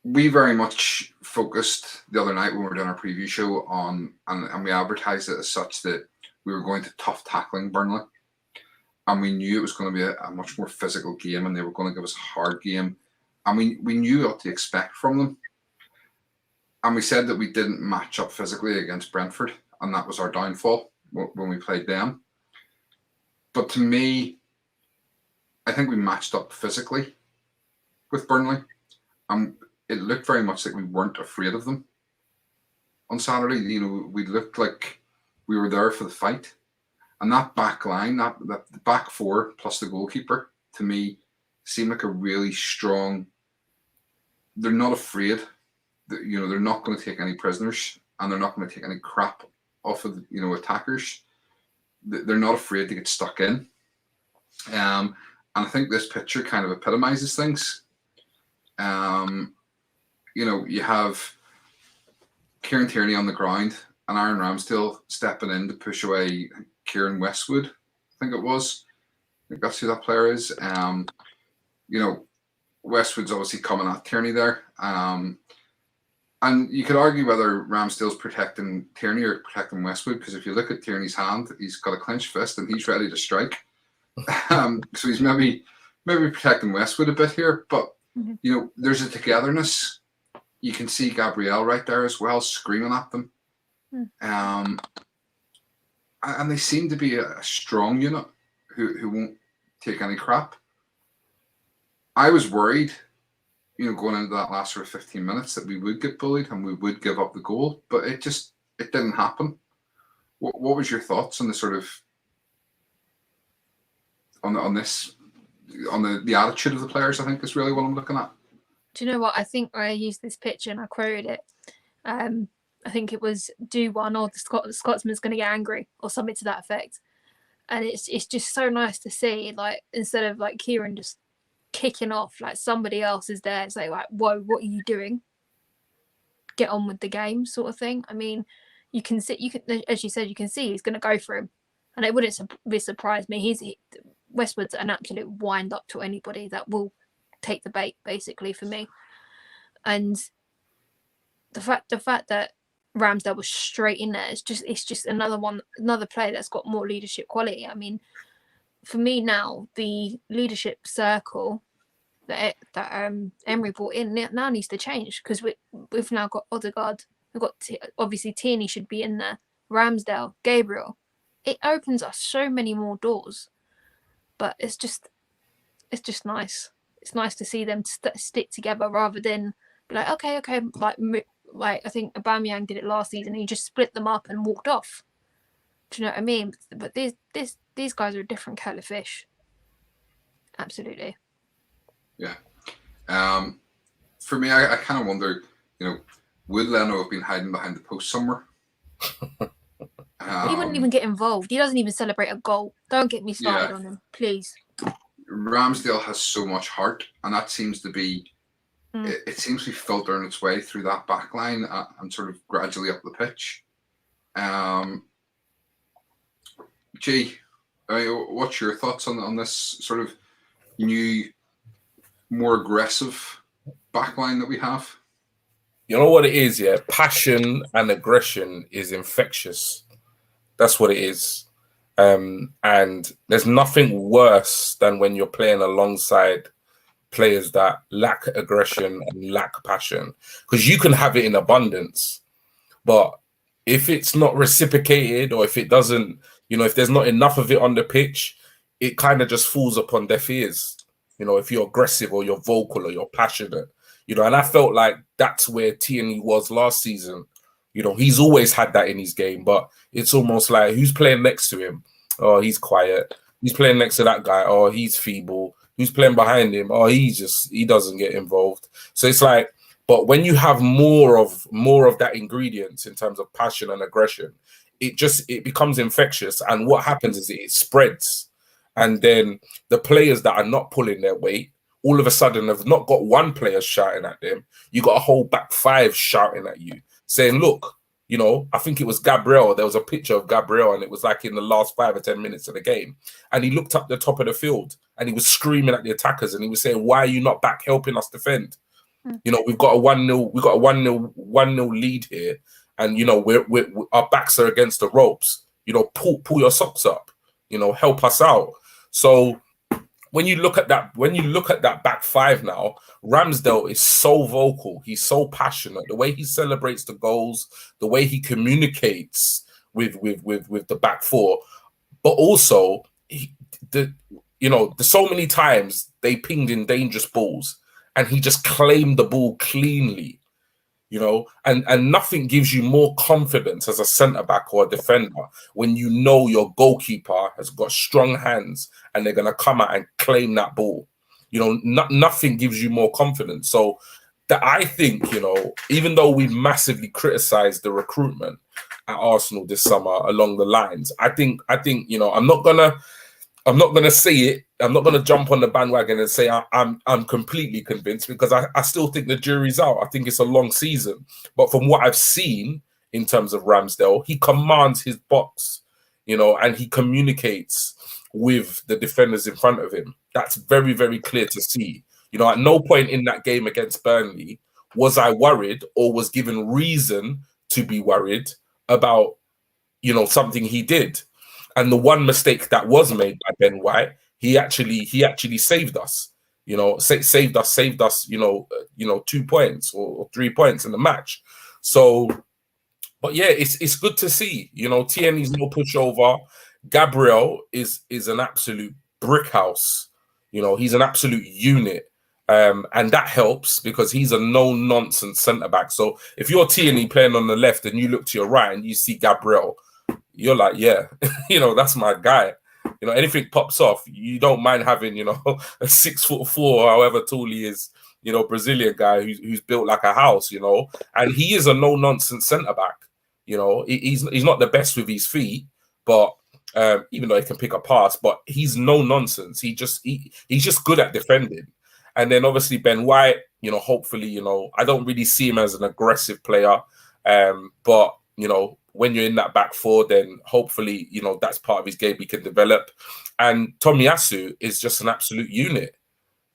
We very much focused the other night when we were doing our preview show on, and we advertised it as such that we were going to tough tackling Burnley. And we knew it was going to be a much more physical game and they were going to give us a hard game. And we knew what to expect from them. And we said that we didn't match up physically against Brentford. and that was our downfall when we played them. But to me, I think we matched up physically with Burnley. It looked very much like we weren't afraid of them on Saturday. You know, we looked like we were there for the fight. And that back line, that the back four plus the goalkeeper, to me, seemed like a really strong. They're not afraid. You know, they're not going to take any prisoners, and they're not going to take any crap off of attackers. They're not afraid to get stuck in. And I think this picture kind of epitomizes things. You have Kieran Tierney on the ground and Aaron Ramsdale stepping in to push away Kieran Westwood, I think it was. I think that's who that player is. Westwood's obviously coming at Tierney there. And you could argue whether Ramsdale's protecting Tierney or protecting Westwood, because if you look at Tierney's hand, he's got a clenched fist and he's ready to strike. So he's maybe protecting Westwood a bit here, but there's a togetherness. You can see Gabriel right there as well, screaming at them. And they seem to be a strong unit who won't take any crap. I was worried, going into that last sort of 15 minutes that we would get bullied and we would give up the goal, but it didn't happen. What was your thoughts on the sort of on the attitude of the players? I think is really what I'm looking at. Do you know what? I think I used this picture and I quoted it. I think it was do one or the Scotsman's going to get angry or something to that effect. And it's just so nice to see, like, instead of like Kieran just kicking off, like somebody else is there. It's like, whoa, what are you doing? Get on with the game, sort of thing. I mean, you can see, as you said, you can see he's going to go for him, and it wouldn't surprise me. Westwood's an absolute wind up to anybody that will take the bait, basically, for me. And the fact that Ramsdale was straight in there, it's just another player that's got more leadership quality. I mean, for me now, the leadership circle that Emery brought in now needs to change, because we've now got Odegaard, we've got obviously Tierney should be in there, Ramsdale, Gabriel. It opens us so many more doors, but it's just nice. It's nice to see them stick together rather than be like, okay, like I think Aubameyang did it last season. He just split them up and walked off. Do you know what I mean? But these guys are a different kettle of fish. Absolutely. Yeah. For me, I kind of wonder, would Leno have been hiding behind the post somewhere? He wouldn't even get involved. He doesn't even celebrate a goal. Don't get me started on him, please. Ramsdale has so much heart, and that seems to be, it seems to be filtering its way through that back line and sort of gradually up the pitch. G, what's your thoughts on this sort of new, more aggressive backline that we have? You know what it is, yeah? Passion and aggression is infectious. That's what it is. And there's nothing worse than when you're playing alongside players that lack aggression and lack passion, because you can have it in abundance, but if it's not reciprocated, or if it doesn't, if there's not enough of it on the pitch, it kind of just falls upon deaf ears. If you're aggressive or you're vocal or you're passionate, and I felt like that's where Tierney was last season. He's always had that in his game, but it's almost like, who's playing next to him? Oh, he's quiet. Who's playing next to that guy? Oh, he's feeble. Who's playing behind him? Oh, he doesn't get involved. So it's like, but when you have more of that ingredients in terms of passion and aggression, it becomes infectious. And what happens is it spreads. And then the players that are not pulling their weight, all of a sudden have not got one player shouting at them. You got a whole back five shouting at you, saying, look, I think it was Gabriel. There was a picture of Gabriel, and it was like in the last 5 or 10 minutes of the game. And he looked up the top of the field and he was screaming at the attackers, and he was saying, why are you not back helping us defend? We've got a 1-0 lead here, and we're our backs are against the ropes. Pull your socks up. Help us out. So when you look at that back five now, Ramsdale is so vocal. He's so passionate. The way he celebrates the goals, the way he communicates with the back four, but also there's so many times they pinged in dangerous balls and he just claimed the ball cleanly. And nothing gives you more confidence as a centre back or a defender when you know your goalkeeper has got strong hands and they're going to come out and claim that ball. Nothing gives you more confidence. So that I think, even though we've massively criticised the recruitment at Arsenal this summer along the lines, I think I'm not gonna say it. I'm not gonna jump on the bandwagon and say I'm completely convinced, because I still think the jury's out. I think it's a long season, but from what I've seen in terms of Ramsdale, he commands his box, and he communicates with the defenders in front of him. That's very, very clear to see. At no point in that game against Burnley was I worried or was given reason to be worried about, something he did. And the one mistake that was made by Ben White, he actually saved us. Saved us. 2 points or 3 points in the match. So, but yeah, it's good to see. Tierney's no pushover. Gabriel is an absolute brick house. He's an absolute unit. And that helps because he's a no-nonsense centre-back. So if you're Tierney playing on the left and you look to your right and you see Gabriel, you're like, yeah, that's my guy. Anything pops off, you don't mind having, a 6'4", however tall he is, Brazilian guy who's built like a house, and he is a no-nonsense centre-back. He's not the best with his feet, but even though he can pick a pass, but he's no nonsense. He's just good at defending. And then obviously Ben White, hopefully, I don't really see him as an aggressive player. But, when you're in that back four, then hopefully, that's part of his game he can develop. And Tomiyasu is just an absolute unit.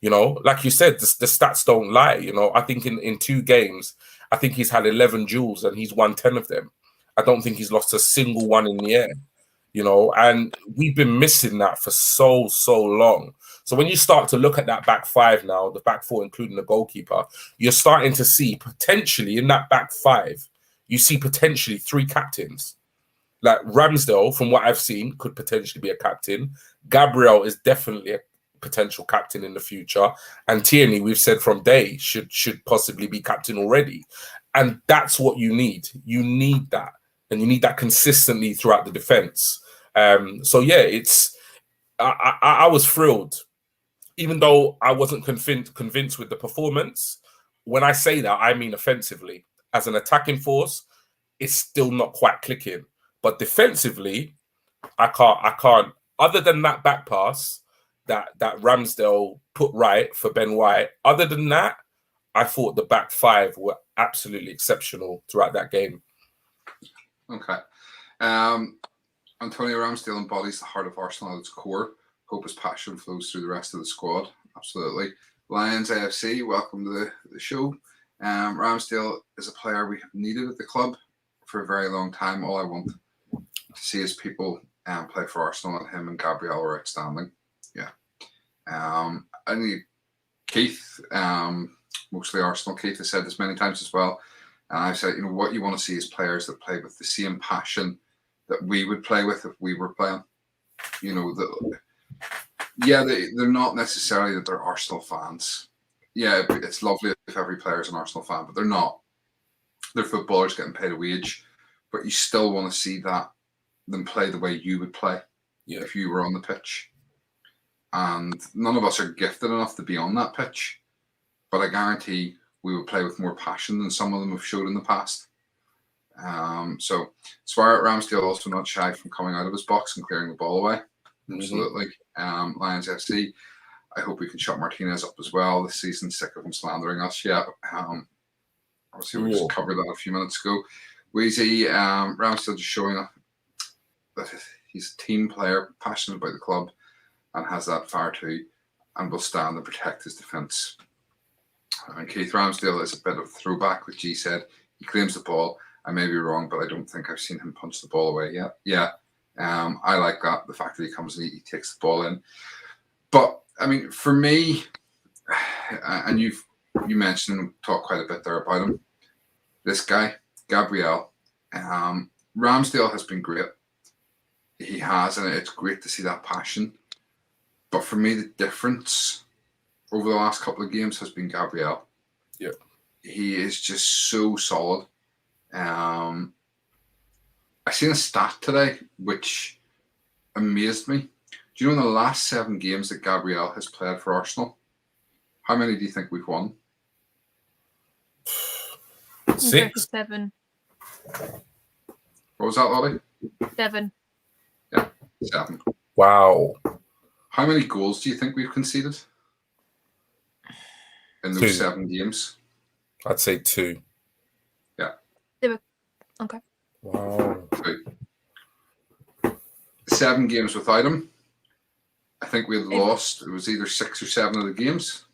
Like you said, the stats don't lie. I think in 2 games, I think he's had 11 duels and he's won 10 of them. I don't think he's lost a single one in the air, and we've been missing that for so long. So when you start to look at that back five now, the back four, including the goalkeeper, you're starting to see potentially in that back five, you see potentially 3 captains. Like Ramsdale, from what I've seen, could potentially be a captain. Gabriel is definitely a potential captain in the future. And Tierney, we've said from day, should possibly be captain already. And that's what you need. You need that. And you need that consistently throughout the defense. So yeah, I was thrilled. Even though I wasn't convinced with the performance, when I say that, I mean offensively. As an attacking force, it's still not quite clicking. But defensively, I can't. Other than that back pass that Ramsdale put right for Ben White, other than that, I thought the back five were absolutely exceptional throughout that game. Okay. Antonio Ramsdale embodies the heart of Arsenal at its core. Hope his passion flows through the rest of the squad. Absolutely. Lions AFC, welcome to the show. Ramsdale is a player we have needed at the club for a very long time. All I want to see is people play for Arsenal, and him and Gabriel are outstanding. Yeah. I think Keith, mostly Arsenal, Keith has said this many times as well. And I've said, what you want to see is players that play with the same passion that we would play with if we were playing. They're not necessarily that they're Arsenal fans. Yeah, it's lovely if every player is an Arsenal fan, but they're not. They're footballers getting paid a wage, but you still want to see them play the way you would play if you were on the pitch. And none of us are gifted enough to be on that pitch, but I guarantee we would play with more passion than some of them have showed in the past. So Suarez Ramsdale also not shy from coming out of his box and clearing the ball away. Absolutely. Lions FC. I hope we can shut Martinez up as well this season. Sick of him slandering us. Yeah. Obviously, we just covered that a few minutes ago. Wheezy, Ramsdale just showing up that he's a team player, passionate about the club, and has that fire too, and will stand and protect his defence. And Keith, Ramsdale is a bit of a throwback, which he said. He claims the ball. I may be wrong, but I don't think I've seen him punch the ball away yet. Yeah. I like that. The fact that he comes and he takes the ball in. But I mean, for me, and you mentioned and talked quite a bit there about him. This guy, Gabriel, Ramsdale has been great. He has, and it's great to see that passion. But for me, the difference over the last couple of games has been Gabriel. Yeah. He is just so solid. I seen a stat today which amazed me. Do you know in the last 7 games that Gabriel has played for Arsenal, how many do you think we've won? 6. 7. What was that, Lottie? 7. Yeah, 7. Wow. How many goals do you think we've conceded in those 2. 7 games? I'd say 2. Yeah. Okay. Wow. 2. 7 games without him. I think we had lost. It was either 6 or 7 of the games,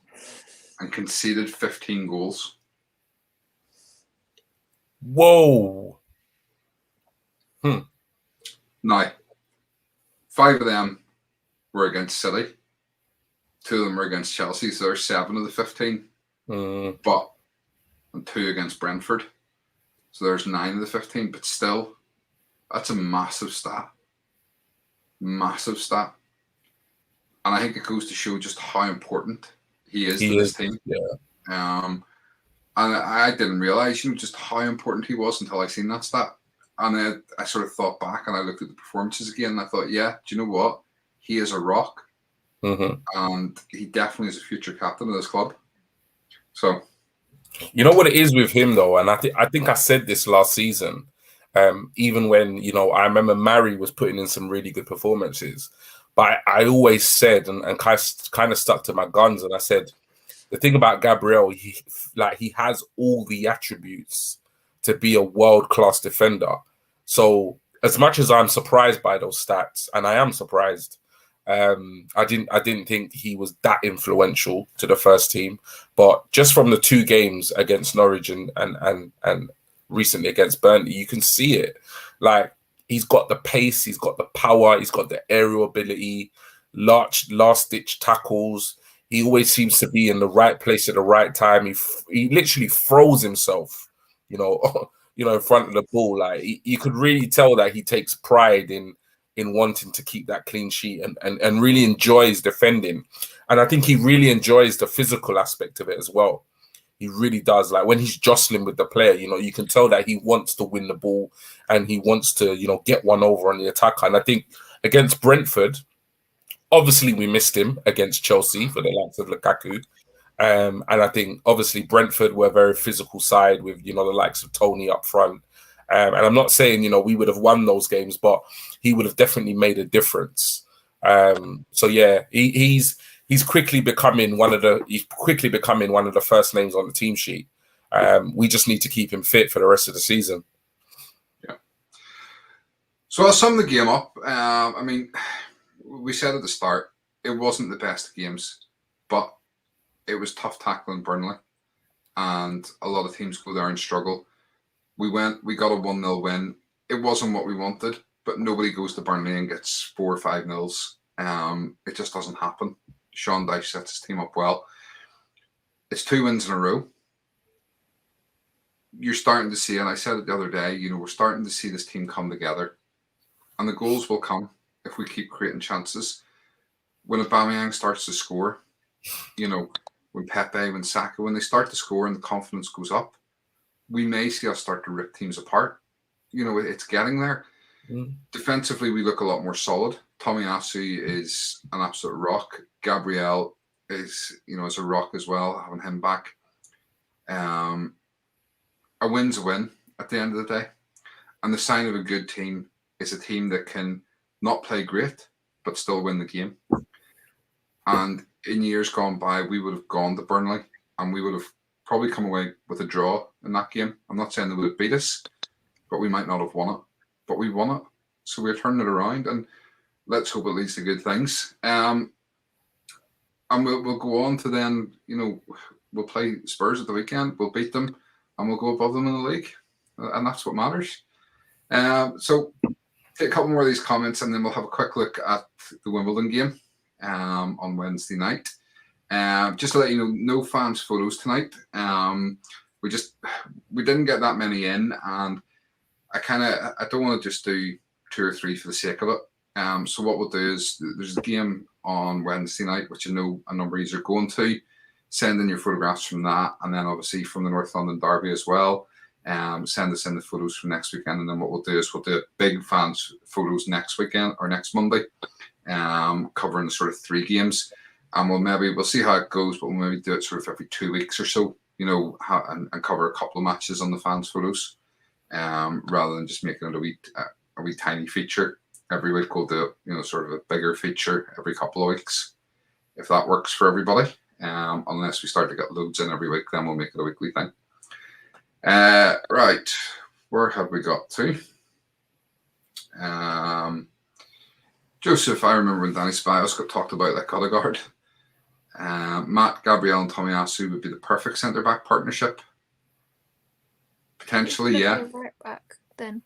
and conceded 15 goals. Whoa. Now, 5 of them were against City. 2 of them were against Chelsea, so there's 7 of the 15. But and 2 against Brentford, so there's 9 of the 15. But still, that's a massive stat. Massive stat. And I think it goes to show just how important he is to this team. Yeah. And I didn't realise, just how important he was until I seen that stat. And I sort of thought back and I looked at the performances again and I thought, yeah, do you know what? He is a rock. And he definitely is a future captain of this club. So, you know what it is with him though, and I think I said this last season. Even when I remember Mari was putting in some really good performances, but I always said and kind of stuck to my guns, and I said the thing about Gabriel, he has all the attributes to be a world-class defender. So as much as I'm surprised by those stats, and I am surprised, I didn't think he was that influential to the first team. But just from the 2 games against Norwich and recently against Burnley, you can see it. Like, he's got the pace, he's got the power, he's got the aerial ability, last-ditch tackles. He always seems to be in the right place at the right time. He literally throws himself, in front of the ball. Like, you could really tell that he takes pride in wanting to keep that clean sheet and really enjoys defending. And I think he really enjoys the physical aspect of it as well. He really does. Like, when he's jostling with the player, you can tell that he wants to win the ball and he wants to, get one over on the attacker. And I think against Brentford, obviously we missed him against Chelsea for the likes of Lukaku. And I think obviously Brentford were a very physical side with, the likes of Tony up front. And I'm not saying, we would have won those games, but he would have definitely made a difference. So yeah, he's quickly becoming one of the first names on the team sheet. We just need to keep him fit for the rest of the season. Yeah. So I'll sum the game up. We said at the start, it wasn't the best of games, but it was tough tackling Burnley. And a lot of teams go there and struggle. We got a 1-0 win. It wasn't what we wanted, but nobody goes to Burnley and gets 4 or 5 nils. It just doesn't happen. Sean Dyche sets his team up well. It's 2 wins in a row. You're starting to see, and I said it the other day, we're starting to see this team come together. And the goals will come if we keep creating chances. When Aubameyang starts to score, when Pepe, when Saka, when they start to score and the confidence goes up, we may see us start to rip teams apart. It's getting there. Defensively, we look a lot more solid. Tomiyasu is an absolute rock. Gabriel is a rock as well, having him back. A win's a win at the end of the day. And the sign of a good team is a team that can not play great, but still win the game. And in years gone by, we would have gone to Burnley and we would have probably come away with a draw in that game. I'm not saying they would have beat us, but we might not have won it. But we won it. So we're turning it around, and let's hope it leads to good things. And we'll go on to then, we'll play Spurs at the weekend, we'll beat them, and we'll go above them in the league. And that's what matters. So take a couple more of these comments, and then we'll have a quick look at the Wimbledon game on Wednesday night. Just to let you know, no fans' photos tonight. We didn't get that many in, and I don't want to just do 2 or 3 for the sake of it. So what we'll do is there's a game on Wednesday night, which I know a number of you are going to. Send in your photographs from that, and then obviously from the North London Derby as well. Send us in the photos from next weekend, and then what we'll do is we'll do big fans photos next weekend or next Monday, covering the sort of 3 games, and we'll see how it goes, but we'll maybe do it sort of every 2 weeks or so, and cover a couple of matches on the fans photos, rather than just making it a wee tiny feature every week. We'll do sort of a bigger feature every couple of weeks, if that works for everybody. Unless we start to get loads in every week, then we'll make it a weekly thing. Right, where have we got to? Joseph, I remember when Danny Spios got talked about like Odegaard. Matt, Gabriel, and Tomiyasu would be the perfect centre-back partnership. Potentially, yeah. Right back, then.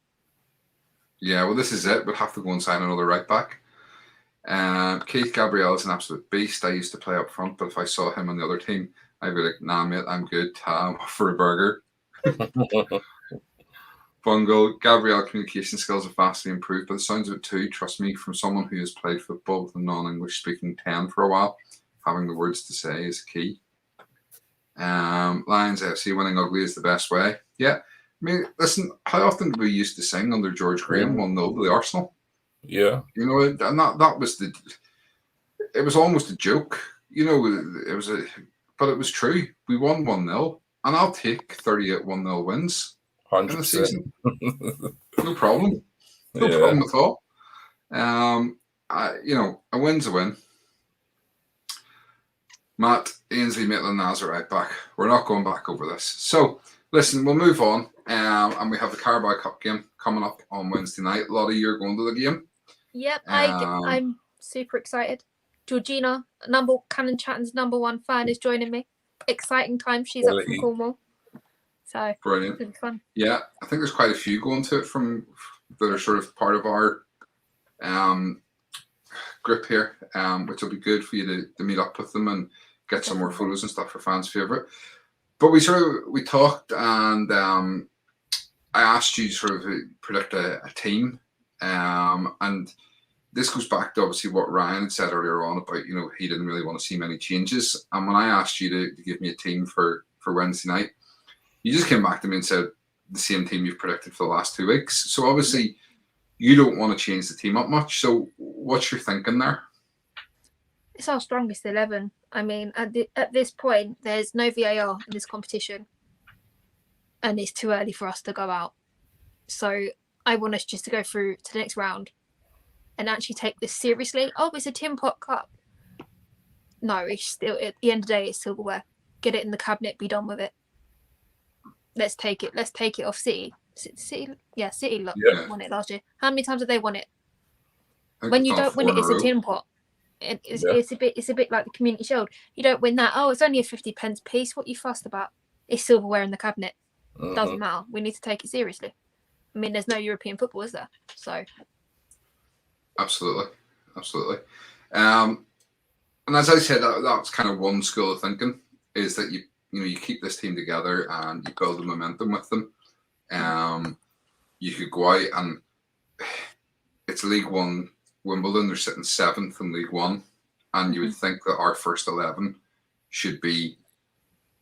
Yeah, well, this is it. We'll have to go and sign another right back. Keith Gabriel is an absolute beast. I used to play up front, but if I saw him on the other team, I'd be like, nah, mate, I'm good. For a burger. Bungle, Gabriel communication skills have vastly improved, but the sounds of it too. Trust me, from someone who has played football with a non-English speaking 10 for a while, having the words to say is key. Lions FC winning ugly is the best way. Yeah. I mean, listen, how often did we used to sing under George Graham 1-0 to the Arsenal? Yeah. And that was it was almost a joke. But it was true. We won 1-0, and I'll take 38 1-0 wins 100%. in the season. No problem. No problem at all. A win's a win. Matt, Ainsley, Maitland, Nazar right back. We're not going back over this. So, listen, we'll move on. And we have the Carabao Cup game coming up on Wednesday night. Lottie, you're going to the game. Yep, I'm super excited. Georgina, Cannon Chatton's #1 fan, is joining me. Exciting time. She's up from Cornwall. So, brilliant. It'll be fun. Yeah, I think there's quite a few going to it that are sort of part of our group here, which will be good for you to meet up with them and get some more photos and stuff for fans' favourite. But we talked, and I asked you to sort of predict a team, and this goes back to obviously what Ryan had said earlier on about he didn't really want to see many changes. And when I asked you to give me a team for Wednesday night, you just came back to me and said the same team you've predicted for the last 2 weeks. So obviously you don't want to change the team up much. So what's your thinking there? It's our strongest 11. I mean, at this point, there's no VAR in this competition, and it's too early for us to go out. So I want us just to go through to the next round and actually take this seriously. Oh, it's a Tin Pot Cup. No, it's still, at the end of the day, it's silverware. Get it in the cabinet, be done with it. Let's take it. Let's take it off City. City won it last year. How many times have they won it? When you don't win it, it's a tin pot. It's a bit like the Community Shield. You don't win that. Oh, it's only a 50p piece. What you fussed about? It's silverware in the cabinet. Doesn't matter. We need to take it seriously. I mean, there's no European football, is there? So. Absolutely. And as I said, that's kind of one school of thinking, is that you keep this team together and you build the momentum with them. You could go out and it's League One Wimbledon. They're sitting 7th in League One, and you would think that our first 11 should be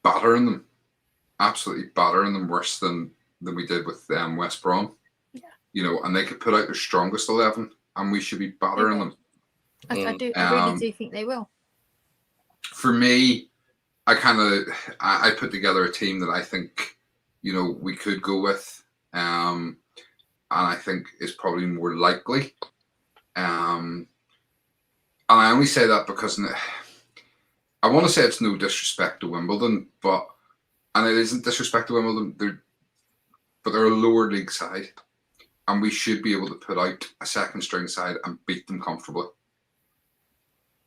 battering them, absolutely battering them worse than we did with West Brom. Yeah. And they could put out their strongest 11, and we should be battering them. I really do think they will. For me, I put together a team that I think we could go with, and I think is probably more likely. And I only say that because I want to say it's no disrespect to Wimbledon, and it isn't disrespect to Wimbledon. They're a lower league side, and we should be able to put out a second string side and beat them comfortably.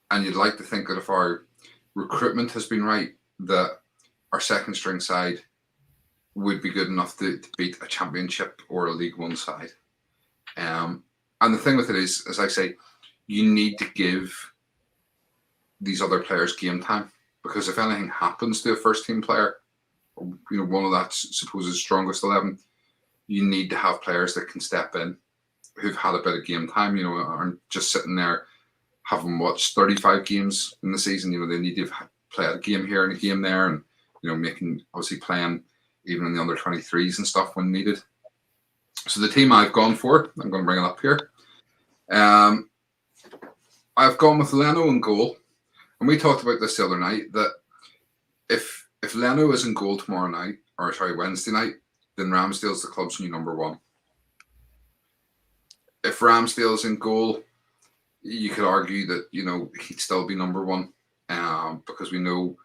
And you'd like to think that if our recruitment has been right, that our second string side would be good enough to beat a championship or a League One side. And the thing with it is, as I say, you need to give these other players game time, because if anything happens to a first team player, one of that supposed strongest 11, you need to have players that can step in, who've had a bit of game time, aren't just sitting there having watched 35 games in the season. They need to have played a game here and a game there, and obviously playing even in the under 23s and stuff when needed. So the team I've gone for, I'm going to bring it up here. I've gone with Leno in goal, and we talked about this the other night, that if Leno is in goal Wednesday night, then Ramsdale's the club's new number one. If Ramsdale's in goal, you could argue that he'd still be number one, because we know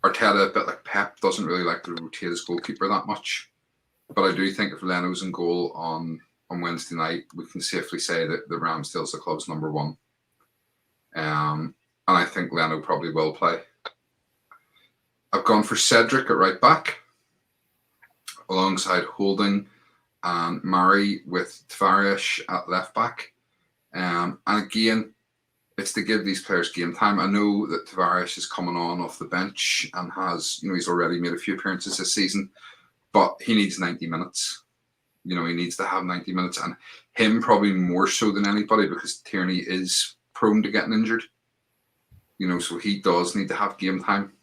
Arteta, a bit like Pep, doesn't really like to rotate his goalkeeper that much. But I do think if Leno's in goal on Wednesday night, we can safely say that the Ramsdale's the club's number one. And I think Leno probably will play. I've gone for Cedric at right back, alongside Holding and Murray, with Tavares at left back. And again, it's to give these players game time. I know that Tavares is coming on off the bench and has, he's already made a few appearances this season, but he needs 90 minutes. He needs to have 90 minutes, and him probably more so than anybody, because Tierney is prone to getting injured. So he does need to have game time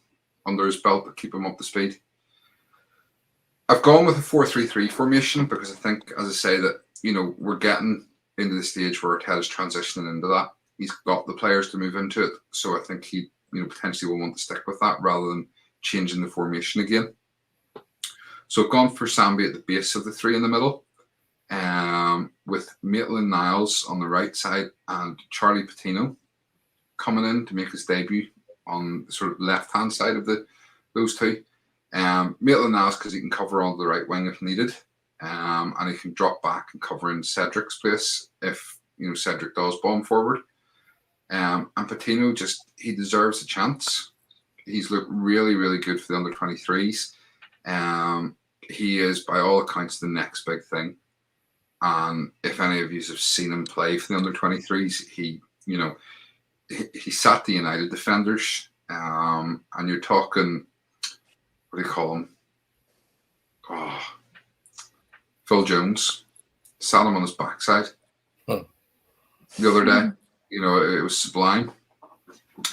under his belt to keep him up to speed. I've gone with a 4-3-3 formation because I think, as I say, that, we're getting into the stage where Arteta's transitioning into that. He's got the players to move into it. So I think he, potentially will want to stick with that rather than changing the formation again. So I've gone for Sambi at the base of the three in the middle, with Maitland-Niles on the right side and Charlie Patino coming in to make his debut on the sort of left-hand side of those two. Maitland-Niles because he can cover on the right wing if needed, and he can drop back and cover in Cedric's place if Cedric does bomb forward. And Patino, he deserves a chance. He's looked really, really good for the under 23s. He is, by all accounts, the next big thing. And if any of you have seen him play for the under 23s, he sat the United defenders. And you're talking, what do you call him? Phil Jones. Sat him on his backside the other day. It was sublime.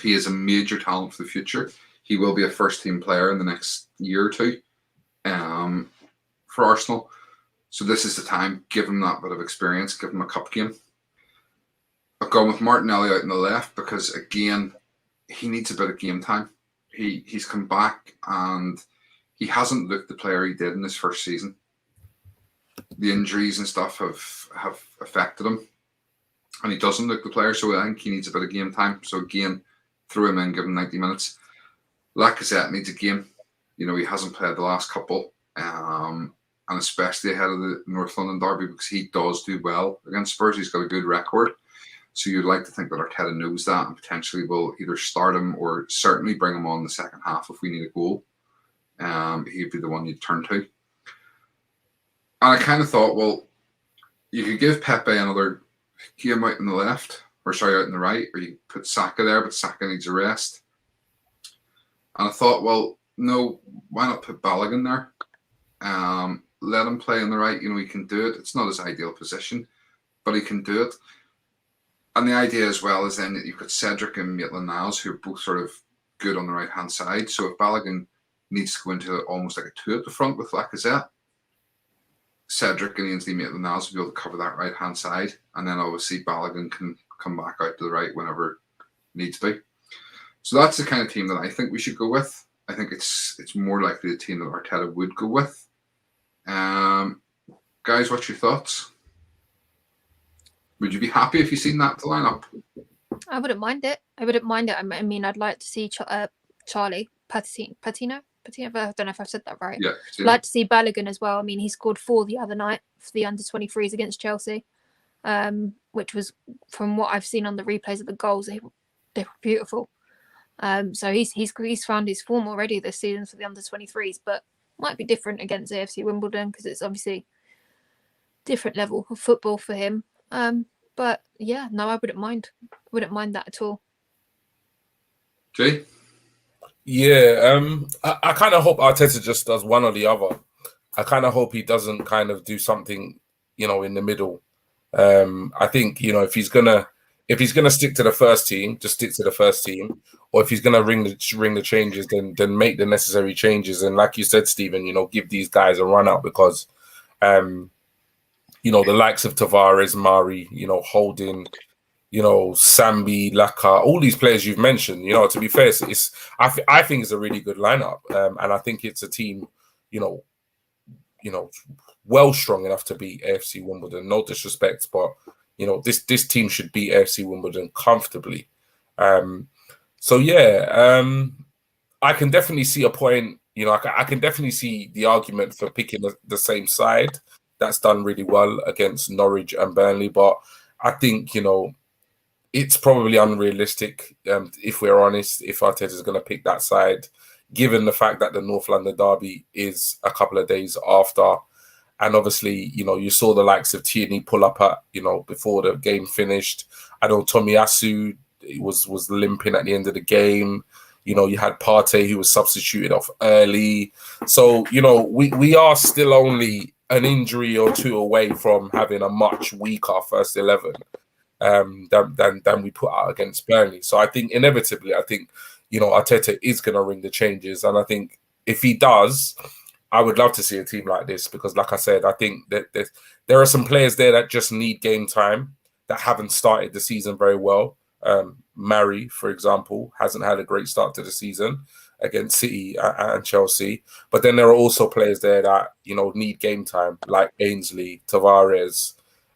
He is a major talent for the future. He will be a first-team player in the next year or two for Arsenal. So this is the time. Give him that bit of experience. Give him a cup game. I've gone with Martinelli out on the left because, again, he needs a bit of game time. He's come back and he hasn't looked the player he did in his first season. The injuries and stuff have affected him. And he doesn't look the player, so I think he needs a bit of game time. So again, throw him in, give him 90 minutes. Lacazette needs a game. He hasn't played the last couple, and especially ahead of the North London derby, because he does do well against Spurs. He's got a good record. So you'd like to think that Arteta knows that and potentially will either start him or certainly bring him on the second half if we need a goal. He'd be the one you'd turn to. And I kind of thought, well, you could give Pepe another game out on the left, out on the right, or you put Saka there, but Saka needs a rest. And I thought, well, no, why not put Balogun there? Let him play on the right. He can do it. It's not his ideal position, but he can do it. And the idea as well is then that you've got Cedric and Maitland-Niles, who are both sort of good on the right-hand side. So if Balogun needs to go into almost like a two at the front with Lacazette, Cedric and Ainsley Maitland-Niles will be able to cover that right-hand side. And then obviously Balogun can come back out to the right whenever needs be. So that's the kind of team that I think we should go with. I think it's more likely the team that Arteta would go with. Guys, what's your thoughts? Would you be happy if you seen that to line up? I wouldn't mind it. I mean, I'd like to see Charlie Patino. I don't know if I've said that right. Yeah. I'd like to see Balogun as well. I mean, he scored 4 the other night for the under 23s against Chelsea, which was, from what I've seen on the replays of the goals, they were beautiful. So he's found his form already this season for the under 23s, but might be different against AFC Wimbledon because it's obviously different level of football for him. But yeah, no, I wouldn't mind that at all. Jay? Yeah, I kind of hope Arteta just does one or the other. I kind of hope he doesn't kind of do something, in the middle. I think, if he's gonna stick to the first team, just stick to the first team. Or if he's gonna ring the changes, then make the necessary changes. And like you said, Stephen, give these guys a run out because, the likes of Tavares, Mari, Holding, Sambi, Laka, all these players you've mentioned. To be fair, I think it's a really good lineup, and I think it's a team, well strong enough to beat AFC Wimbledon. No disrespect, but this team should beat AFC Wimbledon comfortably. So yeah, I can definitely see a point. I can definitely see the argument for picking the same side that's done really well against Norwich and Burnley, but I think it's probably unrealistic, if we're honest, if Arteta is going to pick that side, given the fact that the North London derby is a couple of days after. And obviously, you saw the likes of Tierney pull up at, before the game finished. I know Tomiyasu was limping at the end of the game. You had Partey who was substituted off early. So, we are still only an injury or two away from having a much weaker first 11 than we put out against Burnley. So I think inevitably, Arteta is going to ring the changes. And I think if he does, I would love to see a team like this because, like I said, I think that there are some players there that just need game time that haven't started the season very well. Mari, for example, hasn't had a great start to the season against City and Chelsea. But then there are also players there that, need game time, like Ainsley, Tavares,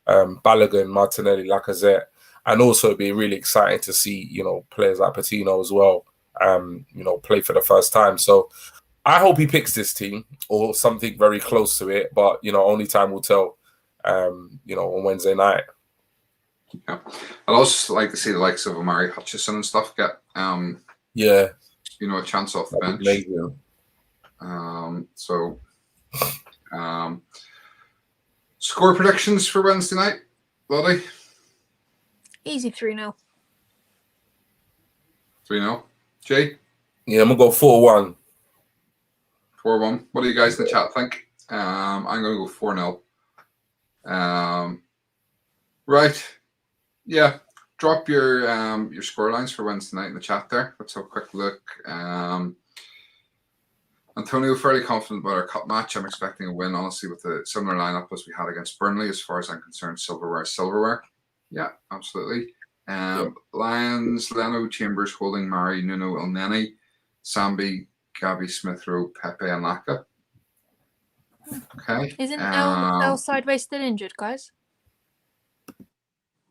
Balogun, Martinelli, Lacazette. And also it'd be really exciting to see, players like Patino as well, play for the first time. So I hope he picks this team or something very close to it, but only time will tell. On Wednesday night. Yeah, I'd also like to see the likes of Omari Hutchison and stuff get a chance off the bench. Score predictions for Wednesday night, Lottie? Easy 3-0. 3-0. Jay? Yeah, I'm gonna go 4-1. 4-1. What do you guys in the chat think? I'm going to go 4-0. Right. Yeah. Drop your score lines for Wednesday night in the chat there. Let's have a quick look. Antonio, fairly confident about our cup match. I'm expecting a win, honestly, with a similar lineup as we had against Burnley. As far as I'm concerned, silverware. Yeah, absolutely. Lions, Leno, Chambers, Holding, Mari, Nuno, Elneny, Sambi, Gabby, Smith-Rowe, Pepe, and Laka. Okay. Isn't El Sideways still injured, guys?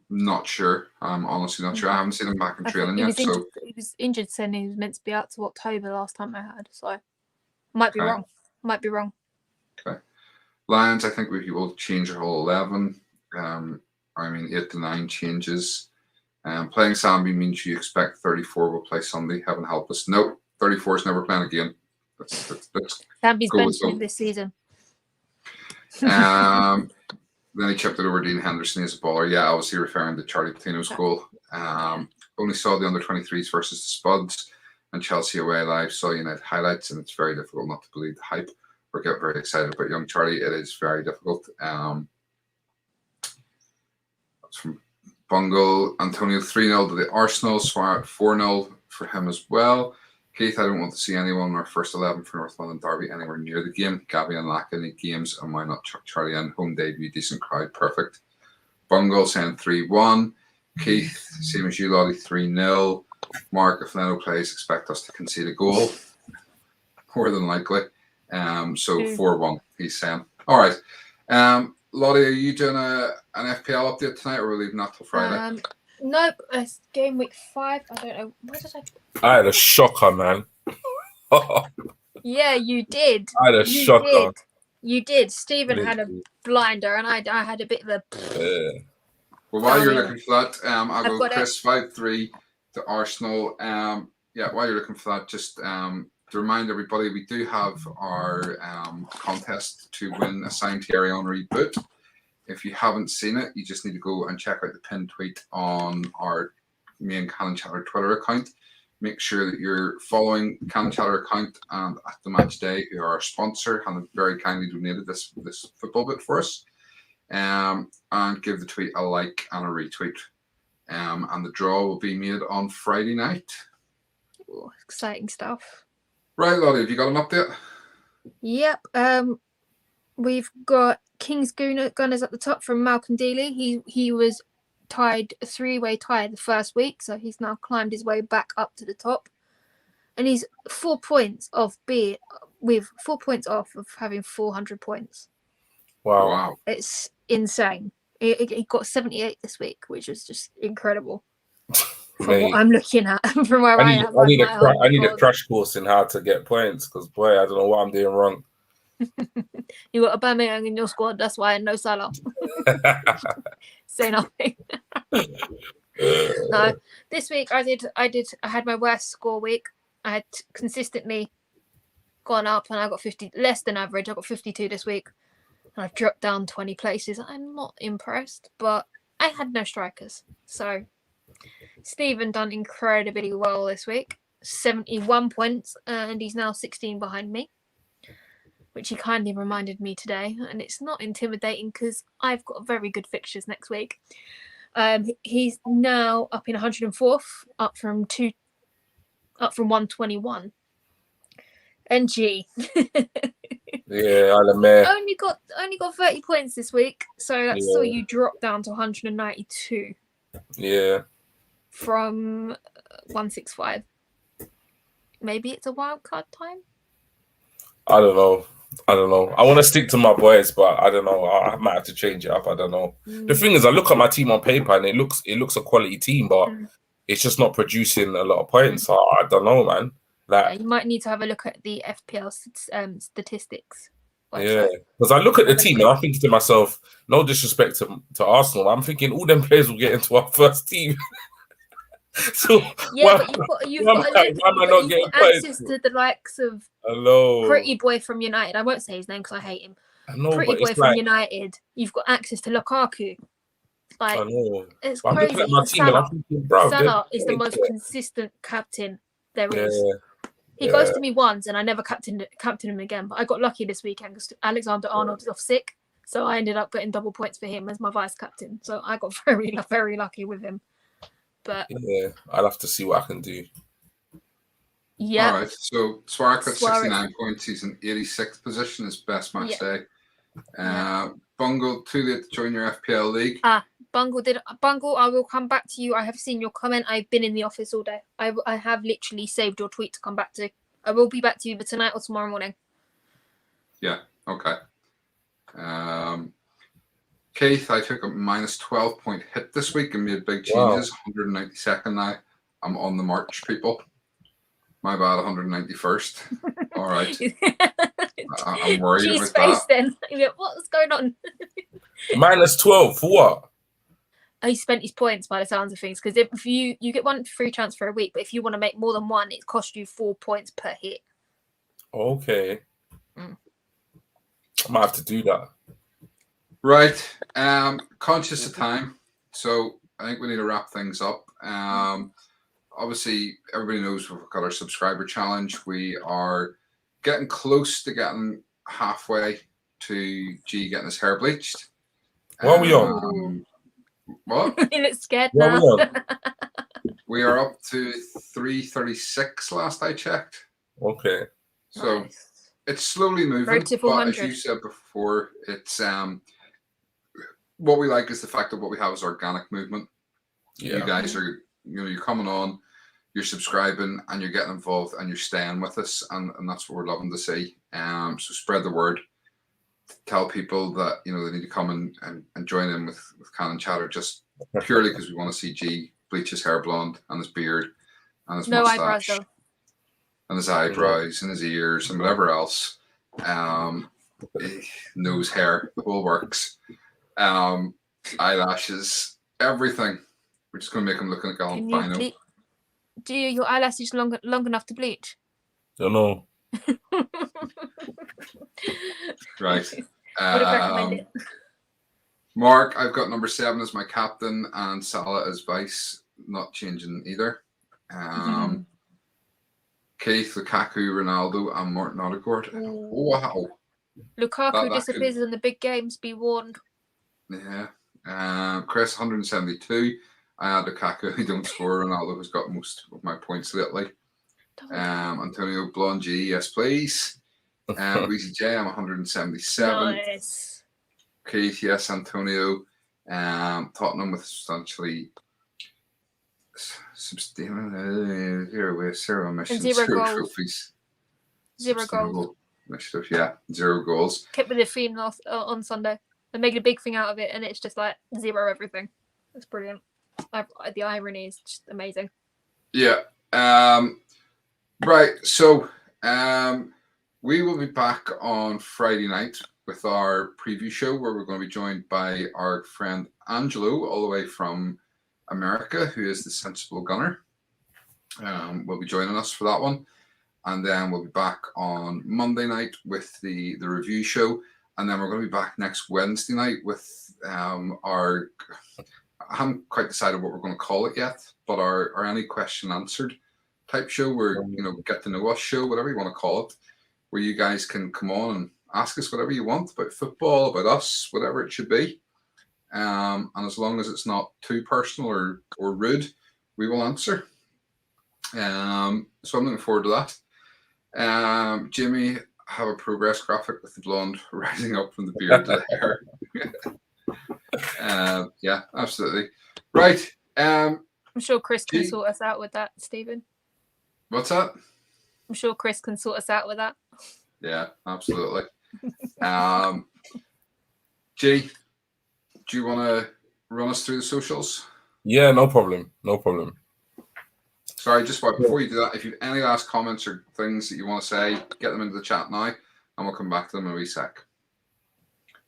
Not sure. I'm honestly not sure. I haven't seen him back in training yet. He was injured saying he was meant to be out to October last time I had. So might be wrong. Okay. Lions, I think we will change our whole 11. 8 to 9 changes. Playing Sambi means you expect 34 will play Sunday. Heaven help us. Nope. 34 is never playing again. Let's Sambi's benching this season. Then he chipped it over Dean Henderson as a baller. Yeah, obviously referring to Charlie Patino's goal. Only saw the under-23s versus the Spuds and Chelsea away live. Saw United highlights, and it's very difficult not to believe the hype or get very excited about young Charlie. It is very difficult. That's from Bungle. Antonio 3-0 to the Arsenal. Suarez 4-0 for him as well. Keith, I don't want to see anyone in our first 11 for North London Derby anywhere near the game. Gabby and Laka need games, and why not chuck Charlie in? Home debut, decent crowd, perfect. Bungle saying 3-1. Keith, same as you, Lottie, 3-0. Mark, if Leno plays, expect us to concede a goal. More than likely. So 4-1, he's saying. All right. Lottie, are you doing an FPL update tonight, or are we leaving that till Friday? Nope, it's game week 5. I don't know. Where did I had a shocker, man. Yeah, you did. I had a shocker. You did. Stephen had a blinder, and I had a bit of a. Well, while you're looking for that, I'll go Chris 5-3 to Arsenal. While you're looking for that, just to remind everybody, we do have our contest to win a signed Thierry Henry boot. If you haven't seen it, you just need to go and check out the pinned tweet on our main Cannon Chatter Twitter account. make sure that you're following the Cannon Chatter account and At The Match Day, who are our sponsor and have very kindly donated this football bit for us. And give the tweet a like and a retweet. And the draw will be made on Friday night. Ooh, exciting stuff. Right, Lottie, have you got an update? Yep. We've got King's Gunners at the top from Malcolm Dealey. He was tied a 3-way tie the first week, so he's now climbed his way back up to the top, and he's 4 points off with 4 points off of having 400 points. Wow. It's insane. He got 78 this week, which is just incredible. From what I'm looking at, from where I am. I need a crash course in how to get points, because boy, I don't know what I'm doing wrong. You got a Aubameyang in your squad, that's why, no Salah. Say nothing. No, this week I had my worst score week. I had consistently gone up, and I got 50 less than average. I got 52 this week, and I've dropped down 20 places. I'm not impressed, but I had no strikers, so Stephen done incredibly well this week, 71 points, and he's now 16 behind me, which he kindly reminded me today, and it's not intimidating because I've got very good fixtures next week. He's now up in 104th, up from 121. And G. Yeah, I'll admit. only got 30 points this week, so that's still you drop down to 192. Yeah. From 165. Maybe it's a wild card time. I don't know. I want to stick to my boys, but I don't know. I might have to change it up. I don't know. The thing is, I look at my team on paper and it looks a quality team, but it's just not producing a lot of points. So I don't know, man. Like, you might need to have a look at the FPL statistics. Yeah, because I look at the team and I'm thinking to myself, no disrespect to Arsenal, I'm thinking all them players will get into our first team. So yeah, but you've got access to the likes of Pretty Boy from United. I won't say his name because I hate him. Pretty Boy from United. You've got access to Lukaku. Like, I know. It's crazy. Salah is the most consistent captain there is. He goes to me once, and I never captained him again. But I got lucky this weekend because Alexander-Arnold is off sick, so I ended up getting double points for him as my vice captain. So I got very, very lucky with him. But yeah, I'll have to see what I can do. Yeah. All right. So Suarez got 69 points. He's in 86th position. His best match day. Bungle, too late to join your FPL league. Bungle, I will come back to you. I have seen your comment. I've been in the office all day. I have literally saved your tweet to come back to. I will be back to you either tonight or tomorrow morning. Yeah. Okay. Keith, I took a minus 12-point hit this week and made big changes. 192nd now. I'm on the march, people. My bad, 191st. All right. I'm worried about that. Then. What's going on? Minus 12 for what? He spent his points by the sounds of things, because if you get one free transfer a week, but if you want to make more than one, it costs you 4 points per hit. Okay. I might have to do that. Right. Conscious of time, so I think we need to wrap things up. Obviously, everybody knows we've got our subscriber challenge. We are getting close to getting halfway to G getting his hair bleached. What are we on? What? You look scared now. We are up to 336 last I checked. Okay. So it's slowly moving. But as you said before, it's what we like is the fact that what we have is organic movement. Yeah. You guys are, you're coming on, you're subscribing, and you're getting involved, and you're staying with us, and that's what we're loving to see. So spread the word. Tell people that they need to come and join in with Cannon Chatter, just purely because we want to see G bleach his hair blonde and his beard and his mustache, eyebrows though, and his eyebrows and his ears and whatever else. Nose hair, the whole works. Eyelashes, everything. We're just going to make him look like an albino. Do your eyelashes long enough to bleach? Don't know. Right. Would have recommended it. Mark, I've got number 7 as my captain and Salah as vice, not changing either. Keith, Lukaku, Ronaldo, and Martin Odegaard. Ooh. Wow. Lukaku That disappears could- in the big games. Be warned. Yeah. Chris, 172. I had Lukaku, who don't score. Ronaldo has got most of my points lately. Antonio Blongi, yes, please. Weezy J, I'm 177. Nice. Keith, yes, Antonio. Tottenham with substantially zero missions, zero zero goals. trophies. 0 goals. Sustainable initiative, yeah, 0 goals. Kept with the theme on Sunday. They made a big thing out of it, and it's just like 0 everything. It's brilliant. The irony is just amazing. Yeah. Right. So we will be back on Friday night with our preview show, where we're going to be joined by our friend Angelo, all the way from America, who is the Sensible Gunner. Will be joining us for that one. And then we'll be back on Monday night with the review show. And then we're going to be back next Wednesday night with our, I haven't quite decided what we're going to call it yet, but our Any Question Answered type show, where, get to know us show, whatever you want to call it, where you guys can come on and ask us whatever you want about football, about us, whatever it should be. And as long as it's not too personal or rude, we will answer. So I'm looking forward to that. Jimmy, have a progress graphic with the blonde rising up from the beard to the hair. Yeah, absolutely. Right. I'm sure Chris can sort us out with that, Stephen. What's that? I'm sure Chris can sort us out with that. Yeah, absolutely. G, do you want to run us through the socials? Yeah, no problem. No problem. Sorry, just before you do that, if you have any last comments or things that you want to say, get them into the chat now, and we'll come back to them in a wee sec.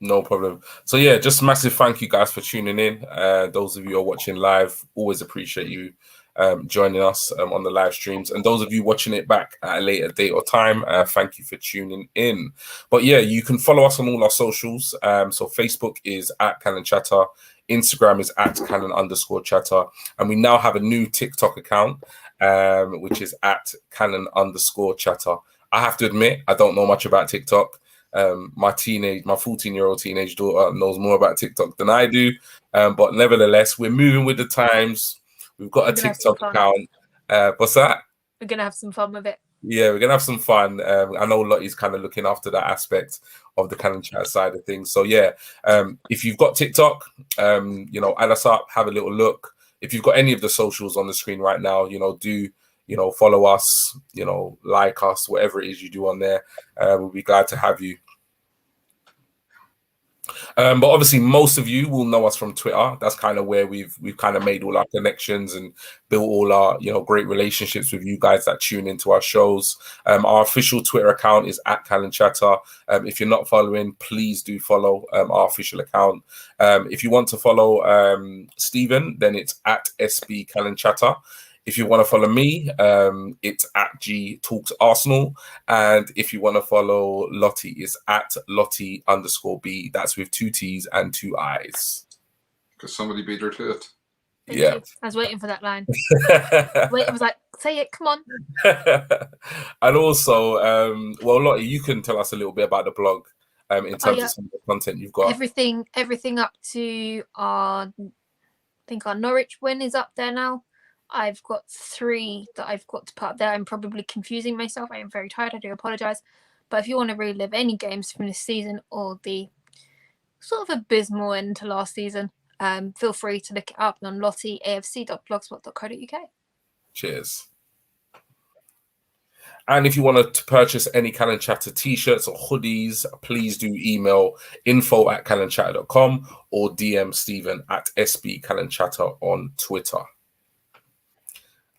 No problem. So yeah, just massive thank you guys for tuning in. Those of you who are watching live, always appreciate you joining us on the live streams, and those of you watching it back at a later date or time, thank you for tuning in. But yeah, you can follow us on all our socials. So Facebook is @CannonChatter, Instagram is @Cannon_chatter, and we now have a new TikTok account, which is @Cannon_chatter. I have to admit, I don't know much about TikTok. My 14-year-old teenage daughter knows more about TikTok than I do, but nevertheless, we're moving with the times. We've got a TikTok account. What's that? We're gonna have some fun with it. Yeah, we're gonna have some fun. I know Lottie's kind of looking after that aspect of the Cannon Chat side of things. So yeah, if you've got TikTok, add us up, have a little look. If you've got any of the socials on the screen right now, do follow us, like us, whatever it is you do on there. We'll be glad to have you. But obviously, most of you will know us from Twitter. That's kind of where we've kind of made all our connections and built all our great relationships with you guys that tune into our shows. Our official Twitter account is @CannonChatter. If you're not following, please do follow our official account. If you want to follow Stephen, then it's @SBCannonChatter. If you want to follow me, it's @GTalksArsenal. And if you want to follow Lottie, it's @Lottie_B. That's with 2 T's and 2 I's. Because somebody beat her to it. Thank Yeah. you. I was waiting for that line. I was like, say it, come on. And also, Lottie, you can tell us a little bit about the blog in terms of some of the content you've got. Everything up to our Norwich win is up there now. I've got 3 that I've got to put up there. I'm probably confusing myself. I am very tired. I do apologise. But if you want to relive any games from this season or the sort of abysmal end to last season, feel free to look it up on lottieafc.blogspot.co.uk. Cheers. And if you want to purchase any Cannon Chatter t-shirts or hoodies, please do email info@cannonchatter.com or DM Stephen @SBCannonChatter on Twitter.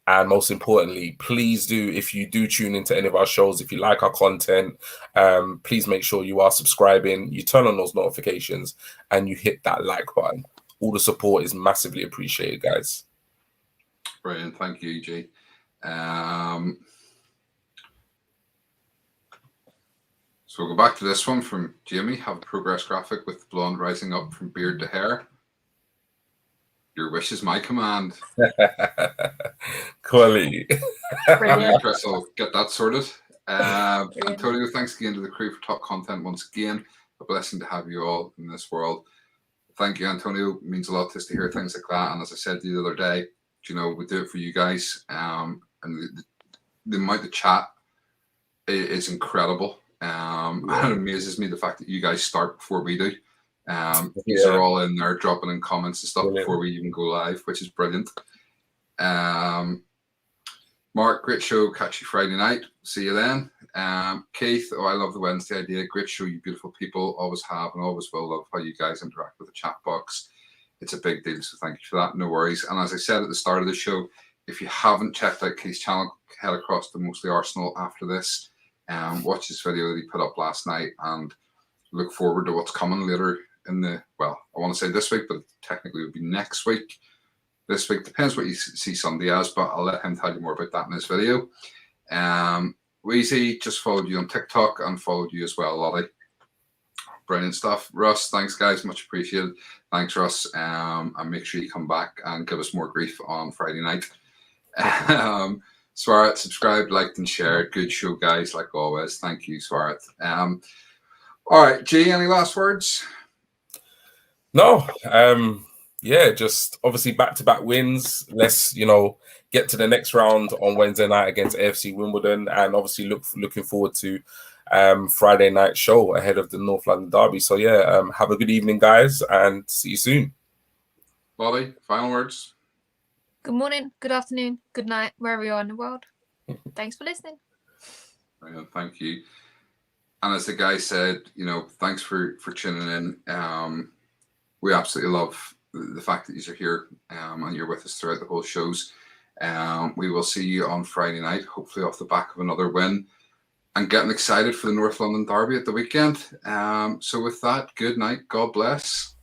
And most importantly, please do, if you do tune into any of our shows, if you like our content, please make sure you are subscribing, you turn on those notifications, and you hit that like button. All the support is massively appreciated, guys. Brilliant. Thank you, G. So we'll go back to this one from Jimmy. Have a progress graphic with the blonde rising up from beard to hair. Your wish is my command. Quality. Brilliant. Chris will get that sorted. Brilliant. Antonio, thanks again to the crew for top content once again. A blessing to have you all in this world. Thank you, Antonio. It means a lot to us to hear things like that. And as I said the other day, you know, we do it for you guys. And the amount of chat is incredible. And it amazes me the fact that you guys start before we do. These are all in there dropping in comments and stuff before we even go live, which is brilliant. Mark, great show. Catch you Friday night. See you then. Keith, I love the Wednesday idea. Great show, you beautiful people. Always have and always will love how you guys interact with the chat box. It's a big deal, so thank you for that. No worries. And as I said at the start of the show, if you haven't checked out Keith's channel, head across to Mostly Arsenal after this. Watch this video that he put up last night and look forward to what's coming later in the, well, I want to say this week, but technically it would be next week. This week depends what you see Sunday as, but I'll let him tell you more about that in this video. Weezy just followed you on TikTok and followed you as well, Lottie. Brilliant stuff. Russ, thanks guys, much appreciated. Thanks, Russ. And make sure you come back and give us more grief on Friday night. Swarat, subscribe, liked, and shared. Good show, guys, like always. Thank you, Swarat. All right, G, any last words? No. Yeah, just obviously back-to-back wins. Let's, get to the next round on Wednesday night against AFC Wimbledon, and obviously looking forward to Friday night show ahead of the North London derby. So yeah, have a good evening, guys, and see you soon. Lolly, final words. Good morning, good afternoon, good night, wherever you are in the world. Thanks for listening. Thank you. And as the guy said, thanks for tuning in. We absolutely love the fact that you are here and you're with us throughout the whole shows. We will see you on Friday night, hopefully off the back of another win, and getting excited for the North London derby at the weekend. So with that, good night, God bless.